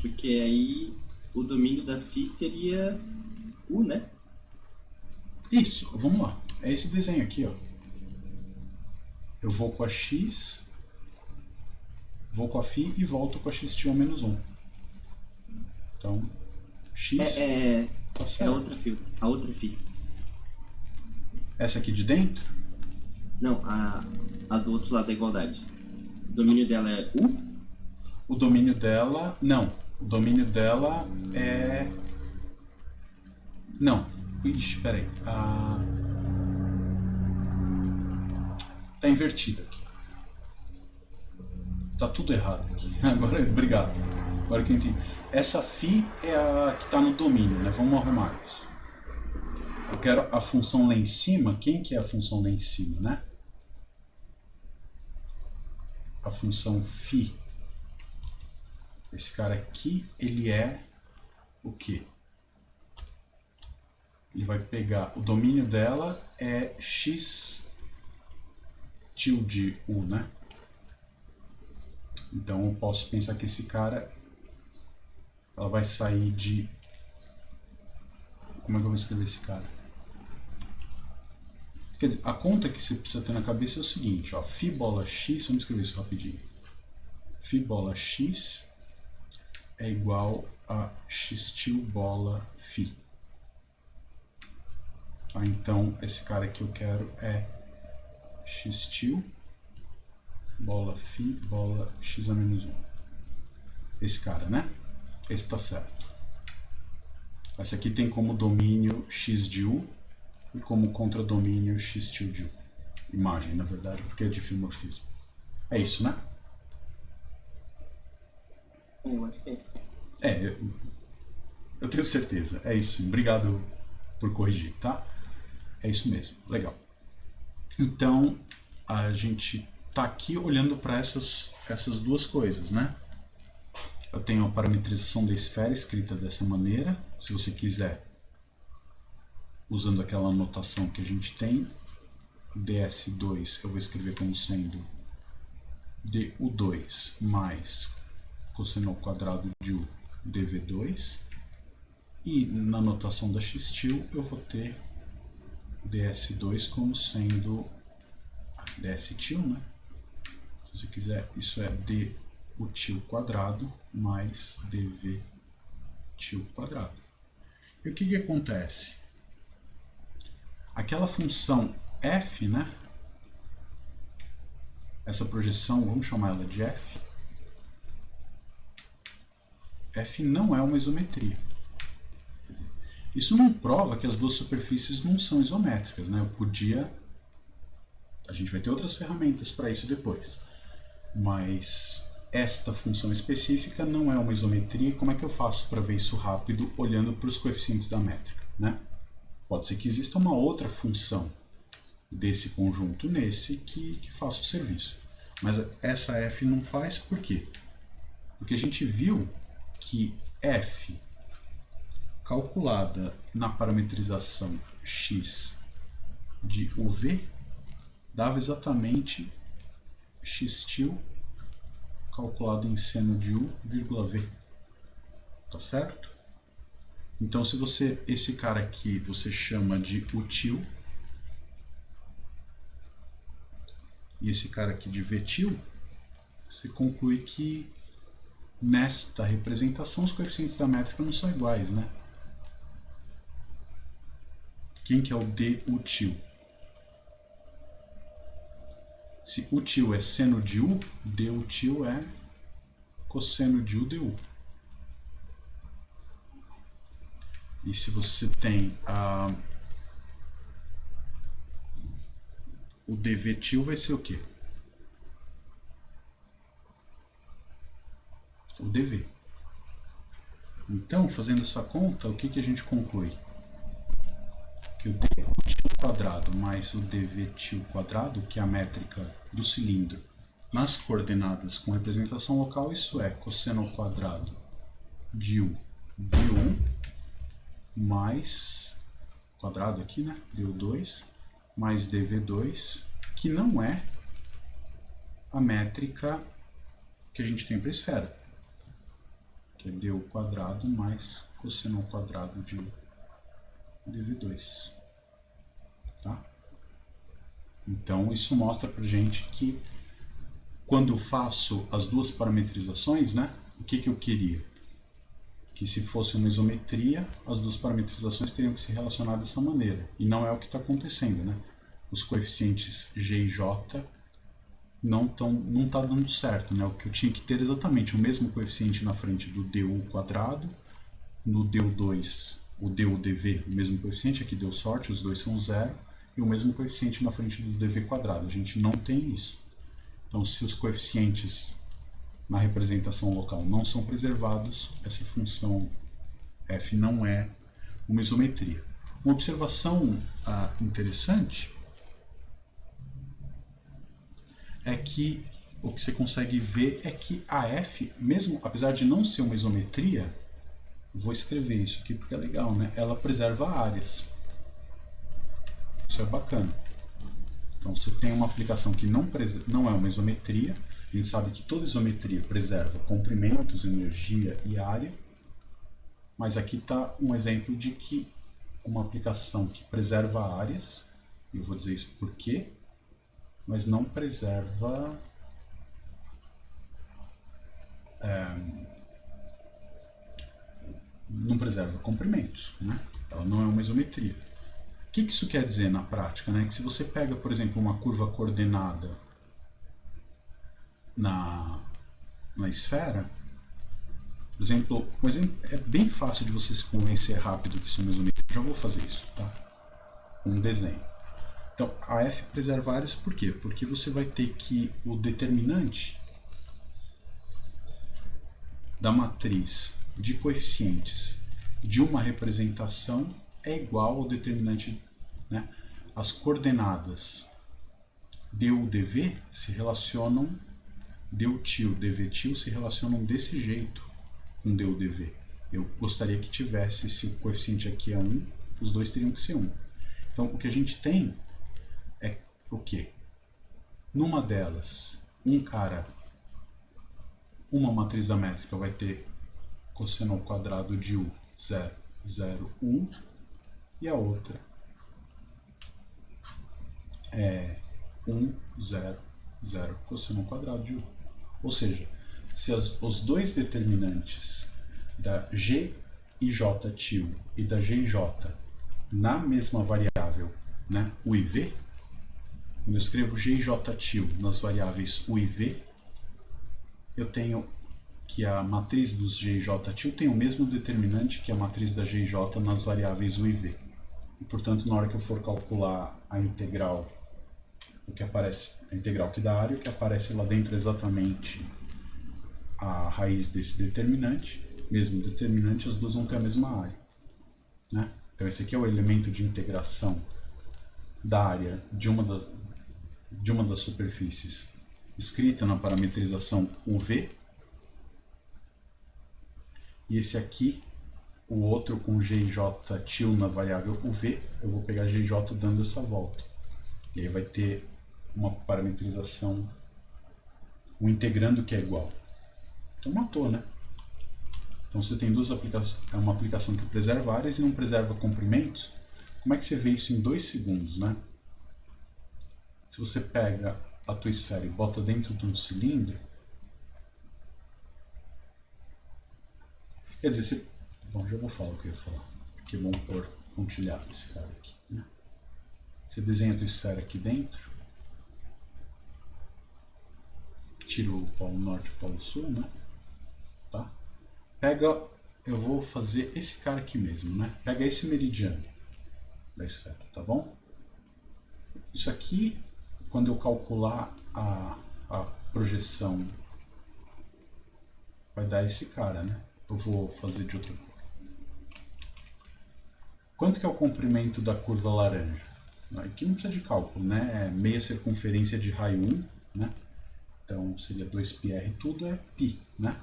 Porque aí o domínio da φ seria U, né? Isso, vamos lá. É esse desenho aqui, ó. Eu vou com a x, vou com a φ e volto com a x tilde menos 1. Então, x... tá certo. A outra φ. Essa aqui de dentro? Não, a do outro lado da igualdade. O domínio dela é U? O domínio dela... Não. O domínio dela é... Não. Ixi, peraí. Tá invertido aqui. Tá tudo errado aqui. Agora, obrigado. Agora que eu entendi. Essa φ é a que está no domínio, né? Vamos arrumar isso. Eu quero a função lá em cima. Quem que é a função lá em cima, né? A função φ. Esse cara aqui, ele é o quê? Ele vai pegar... O domínio dela é x tilde u, né? Então eu posso pensar que esse cara... Ela vai sair de... Como é que eu vou escrever esse cara? Quer dizer, a conta que você precisa ter na cabeça é o seguinte, ó, φ bola x, vamos escrever isso rapidinho. Φ bola x é igual a x tilde bola φ. Tá, então esse cara que eu quero é x tilde bola φ bola x a menos 1. Esse cara, né? Esse está certo. Essa aqui tem como domínio x de u e como contradomínio x tilde u. Imagem, na verdade, porque é difeomorfismo. É isso, né? Eu acho que é. Eu tenho certeza. É isso. Obrigado por corrigir, tá? É isso mesmo. Legal. Então, a gente tá aqui olhando para essas duas coisas, né? Eu tenho a parametrização da esfera escrita dessa maneira. Se você quiser, usando aquela notação que a gente tem, ds2 eu vou escrever como sendo du2 mais cosseno ao quadrado de u dv2. E na notação da x tilde eu vou ter ds2 como sendo ds tilde, né? Se você quiser, isso é du tilde quadrado mais dv tilde quadrado. E o que acontece? Aquela função f, né? Essa projeção, vamos chamar ela de f. F não é uma isometria. Isso não prova que as duas superfícies não são isométricas, né? Eu podia... A gente vai ter outras ferramentas para isso depois. Mas esta função específica não é uma isometria. Como é que eu faço para ver isso rápido olhando para os coeficientes da métrica, né? Pode ser que exista uma outra função desse conjunto nesse que faça o serviço. Mas essa f não faz por quê? Porque a gente viu que f calculada na parametrização x de uv dava exatamente x tilde calculado em seno de u, vírgula v. Tá certo? Então, se você, esse cara aqui você chama de u tilde e esse cara aqui de v tilde, você conclui que nesta representação os coeficientes da métrica não são iguais, né? Quem que é o du tilde? Se u tilde é seno de u, du tilde é cosseno de u du. E se você tem o dv tilde vai ser o quê? O dv. Então, fazendo essa conta, o que a gente conclui? Que o du tilde quadrado mais o dv tilde quadrado, que é a métrica do cilindro, nas coordenadas com representação local, isso é cosseno ao quadrado de u du mais quadrado aqui, né? du2 mais dv2, que não é a métrica que a gente tem para a esfera, que é du quadrado mais cosseno ao quadrado de dv2. Tá? Então isso mostra pra gente que quando eu faço as duas parametrizações, né, o que eu queria? Que se fosse uma isometria, as duas parametrizações teriam que se relacionar dessa maneira. E não é o que está acontecendo, né? Os coeficientes G e J não tá dando certo, né? O que eu tinha que ter exatamente o mesmo coeficiente na frente do du quadrado, no du2 o dv, o mesmo coeficiente, aqui deu sorte, os dois são zero, e o mesmo coeficiente na frente do dv quadrado. A gente não tem isso. Então, se os coeficientes na representação local não são preservados, essa função f não é uma isometria. Uma observação interessante é que o que você consegue ver é que a f, mesmo apesar de não ser uma isometria, vou escrever isso aqui porque é legal, né? Ela preserva áreas. Isso é bacana. Então você tem uma aplicação que não é uma isometria. A gente sabe que toda isometria preserva comprimentos, energia e área. Mas aqui está um exemplo de que uma aplicação que preserva áreas, e eu vou dizer isso por quê, mas não preserva comprimentos, né? Ela não é uma isometria. O que isso quer dizer na prática, né? Que se você pega, por exemplo, uma curva coordenada na esfera, por exemplo, é bem fácil de você se convencer rápido que isso é uma isometria. Já vou fazer isso, tá? Com um desenho. Então, a f preserva áreas por quê? Porque você vai ter que o determinante da matriz de coeficientes de uma representação é igual ao determinante, né? As coordenadas du, dv se relacionam, du til, dv til se relacionam desse jeito com du, dv. Eu gostaria que tivesse, se o coeficiente aqui é 1, os dois teriam que ser 1. Então, o que a gente tem é o quê? Numa delas, uma matriz da métrica vai ter cosseno ao quadrado de u 0, 0, 1, e a outra é 1, 0, 0, cosseno ao quadrado de u. Ou seja, se os dois determinantes da g e j til e da g e j na mesma variável, né, u e v, quando eu escrevo g e j til nas variáveis u e v, eu tenho que a matriz dos g e j til tem o mesmo determinante que a matriz da g e j nas variáveis u e v. E, portanto, na hora que eu for calcular a integral, o que aparece, a integral que dá área, o que aparece lá dentro é exatamente a raiz desse determinante, mesmo determinante, as duas vão ter a mesma área, né? Então esse aqui é o elemento de integração da área de uma das superfícies escrita na parametrização UV, e esse aqui, o outro com g e j til na variável UV, eu vou pegar g e j dando essa volta. E aí vai ter uma parametrização, um integrando que é igual. Então matou, né? Então você tem duas aplicações, é uma aplicação que preserva áreas e não preserva comprimentos. Como é que você vê isso em 2 segundos, né? Se você pega a tua esfera e bota dentro de um cilindro, quer dizer, bom, já vou falar o que eu ia falar, porque é bom pôr pontilhado esse cara aqui, né? Você desenha a tua esfera aqui dentro, tira o polo norte e o polo sul, né? Tá? Pega, eu vou fazer esse cara aqui mesmo, né? Pega esse meridiano da esfera, tá bom? Isso aqui, quando eu calcular a projeção, vai dar esse cara, né? Eu vou fazer de outra cor. Quanto que é o comprimento da curva laranja? Aqui não precisa de cálculo, né? É meia circunferência de raio 1, né? Então seria 2πr, tudo é π, né?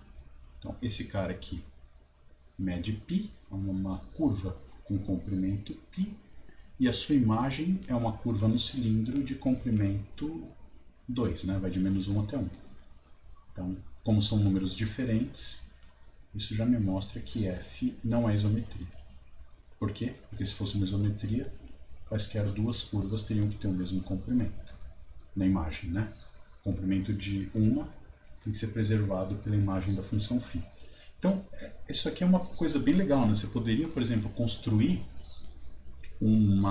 Então esse cara aqui mede π, é uma curva com comprimento π, e a sua imagem é uma curva no cilindro de comprimento 2, né? Vai de -1 até 1. Então, como são números diferentes, isso já me mostra que f não é isometria. Por quê? Porque se fosse uma isometria, quaisquer duas curvas teriam que ter o mesmo comprimento na imagem, né? comprimento de uma tem que ser preservado pela imagem da função φ. Então, isso aqui é uma coisa bem legal, né? Você poderia, por exemplo, construir um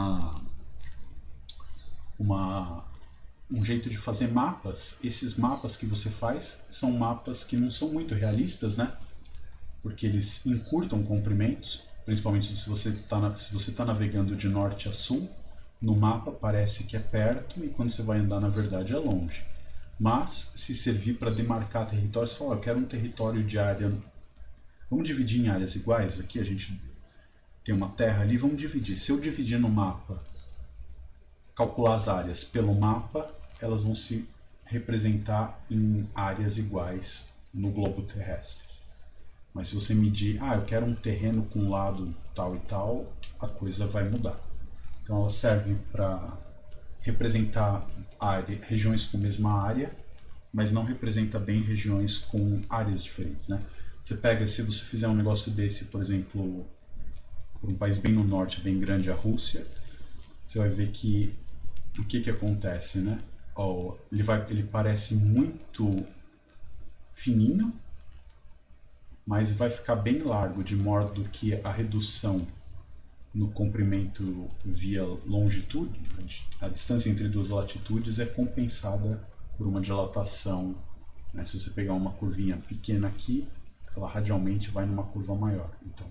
jeito de fazer mapas. Esses mapas que você faz são mapas que não são muito realistas, né? Porque eles encurtam comprimentos, principalmente se você está navegando de norte a sul. No mapa parece que é perto e quando você vai andar, na verdade, é longe. Mas, se servir para demarcar territórios, você fala, eu quero um território de área... Vamos dividir em áreas iguais. Aqui a gente tem uma terra ali, vamos dividir. Se eu dividir no mapa, calcular as áreas pelo mapa, elas vão se representar em áreas iguais no globo terrestre. Mas se você medir, eu quero um terreno com lado tal e tal, a coisa vai mudar. Então ela serve para representar regiões com a mesma área, mas não representa bem regiões com áreas diferentes, né? Você pega, se você fizer um negócio desse, por exemplo, por um país bem no norte, bem grande, a Rússia, você vai ver que o que acontece, né? Ele parece muito fininho, mas vai ficar bem largo, de modo que a redução no comprimento via longitude, a distância entre duas latitudes é compensada por uma dilatação, né? Se você pegar uma curvinha pequena aqui, ela radialmente vai numa curva maior. Então,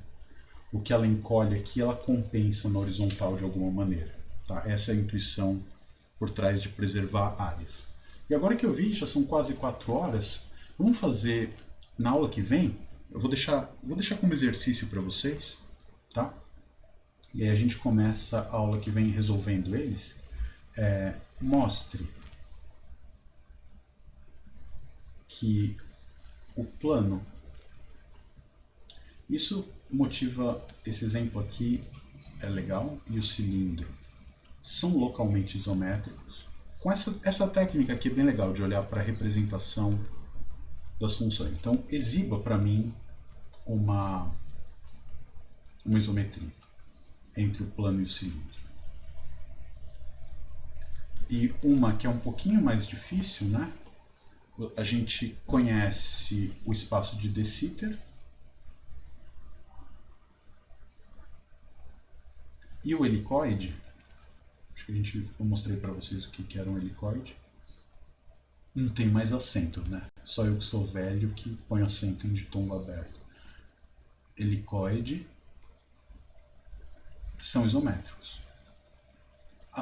o que ela encolhe aqui, ela compensa na horizontal de alguma maneira. Tá? Essa é a intuição por trás de preservar áreas. E agora que eu vi, já são quase 4 horas, vamos fazer, na aula que vem, eu vou deixar como exercício para vocês, tá? E aí a gente começa a aula que vem resolvendo eles. Mostre que o plano, isso motiva, esse exemplo aqui é legal, e o cilindro são localmente isométricos. Com essa técnica aqui é bem legal de olhar para a representação das funções. Então, exiba para mim uma isometria entre o plano e o cilindro. E uma que é um pouquinho mais difícil, né? A gente conhece o espaço de De Sitter e o helicoide. Acho que eu mostrei para vocês o que era um helicoide. Não tem mais acento, né? Só eu que sou velho que ponho acento em ditongo aberto. Helicoide são isométricos.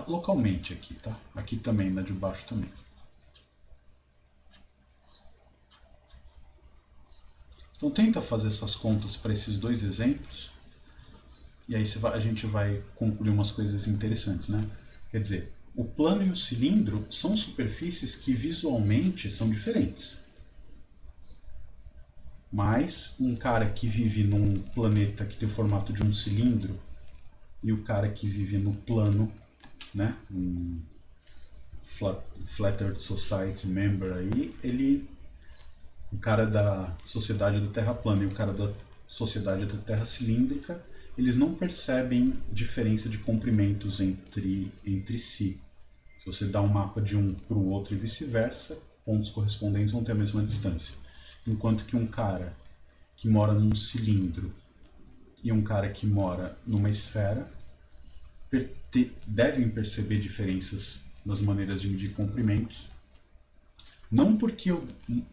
Localmente aqui, tá? Aqui também, na de baixo também. Então tenta fazer essas contas para esses dois exemplos. E aí a gente vai concluir umas coisas interessantes, né? Quer dizer, o plano e o cilindro são superfícies que visualmente são diferentes. Mas um cara que vive num planeta que tem o formato de um cilindro e o cara que vive no plano, né, um Flat Earth Society member aí, o cara da sociedade da Terra plana e o cara da sociedade da Terra cilíndrica, eles não percebem diferença de comprimentos entre si. Se você dá um mapa de um para o outro e vice-versa, pontos correspondentes vão ter a mesma distância. Enquanto que um cara que mora num cilindro e um cara que mora numa esfera devem perceber diferenças nas maneiras de medir comprimentos. Não porque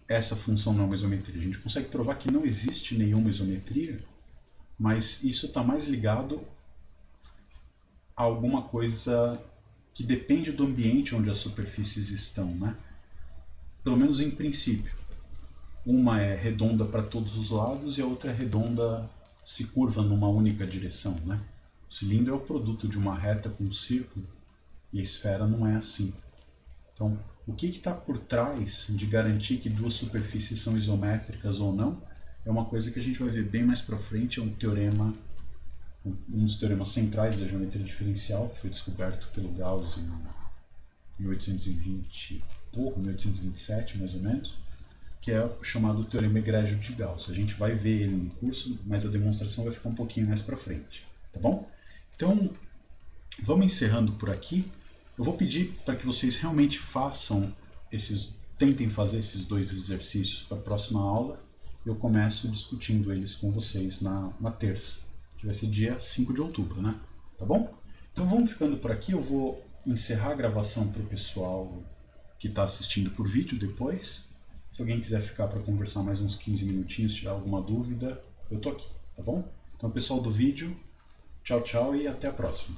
essa função não é uma isometria. A gente consegue provar que não existe nenhuma isometria, mas isso está mais ligado a alguma coisa que depende do ambiente onde as superfícies estão, né? Pelo menos em princípio. Uma é redonda para todos os lados e a outra é redonda, se curva numa única direção, né? O cilindro é o produto de uma reta com um círculo e a esfera não é assim. Então, o que está por trás de garantir que duas superfícies são isométricas ou não é uma coisa que a gente vai ver bem mais para frente. É um teorema, um dos teoremas centrais da geometria diferencial, que foi descoberto pelo Gauss em 1820 pouco, 1827 mais ou menos, que é o chamado teorema egrégio de Gauss. A gente vai ver ele no curso, mas a demonstração vai ficar um pouquinho mais para frente, tá bom? Então, vamos encerrando por aqui. Eu vou pedir para que vocês realmente façam esses tentem fazer esses 2 exercícios para a próxima aula. Eu começo discutindo eles com vocês na terça, que vai ser dia 5 de outubro, né? Tá bom? Então vamos ficando por aqui. Eu vou encerrar a gravação para o pessoal que está assistindo por vídeo depois. Se alguém quiser ficar para conversar mais uns 15 minutinhos, tiver alguma dúvida, eu tô aqui, tá bom? Então, pessoal do vídeo, tchau, tchau e até a próxima.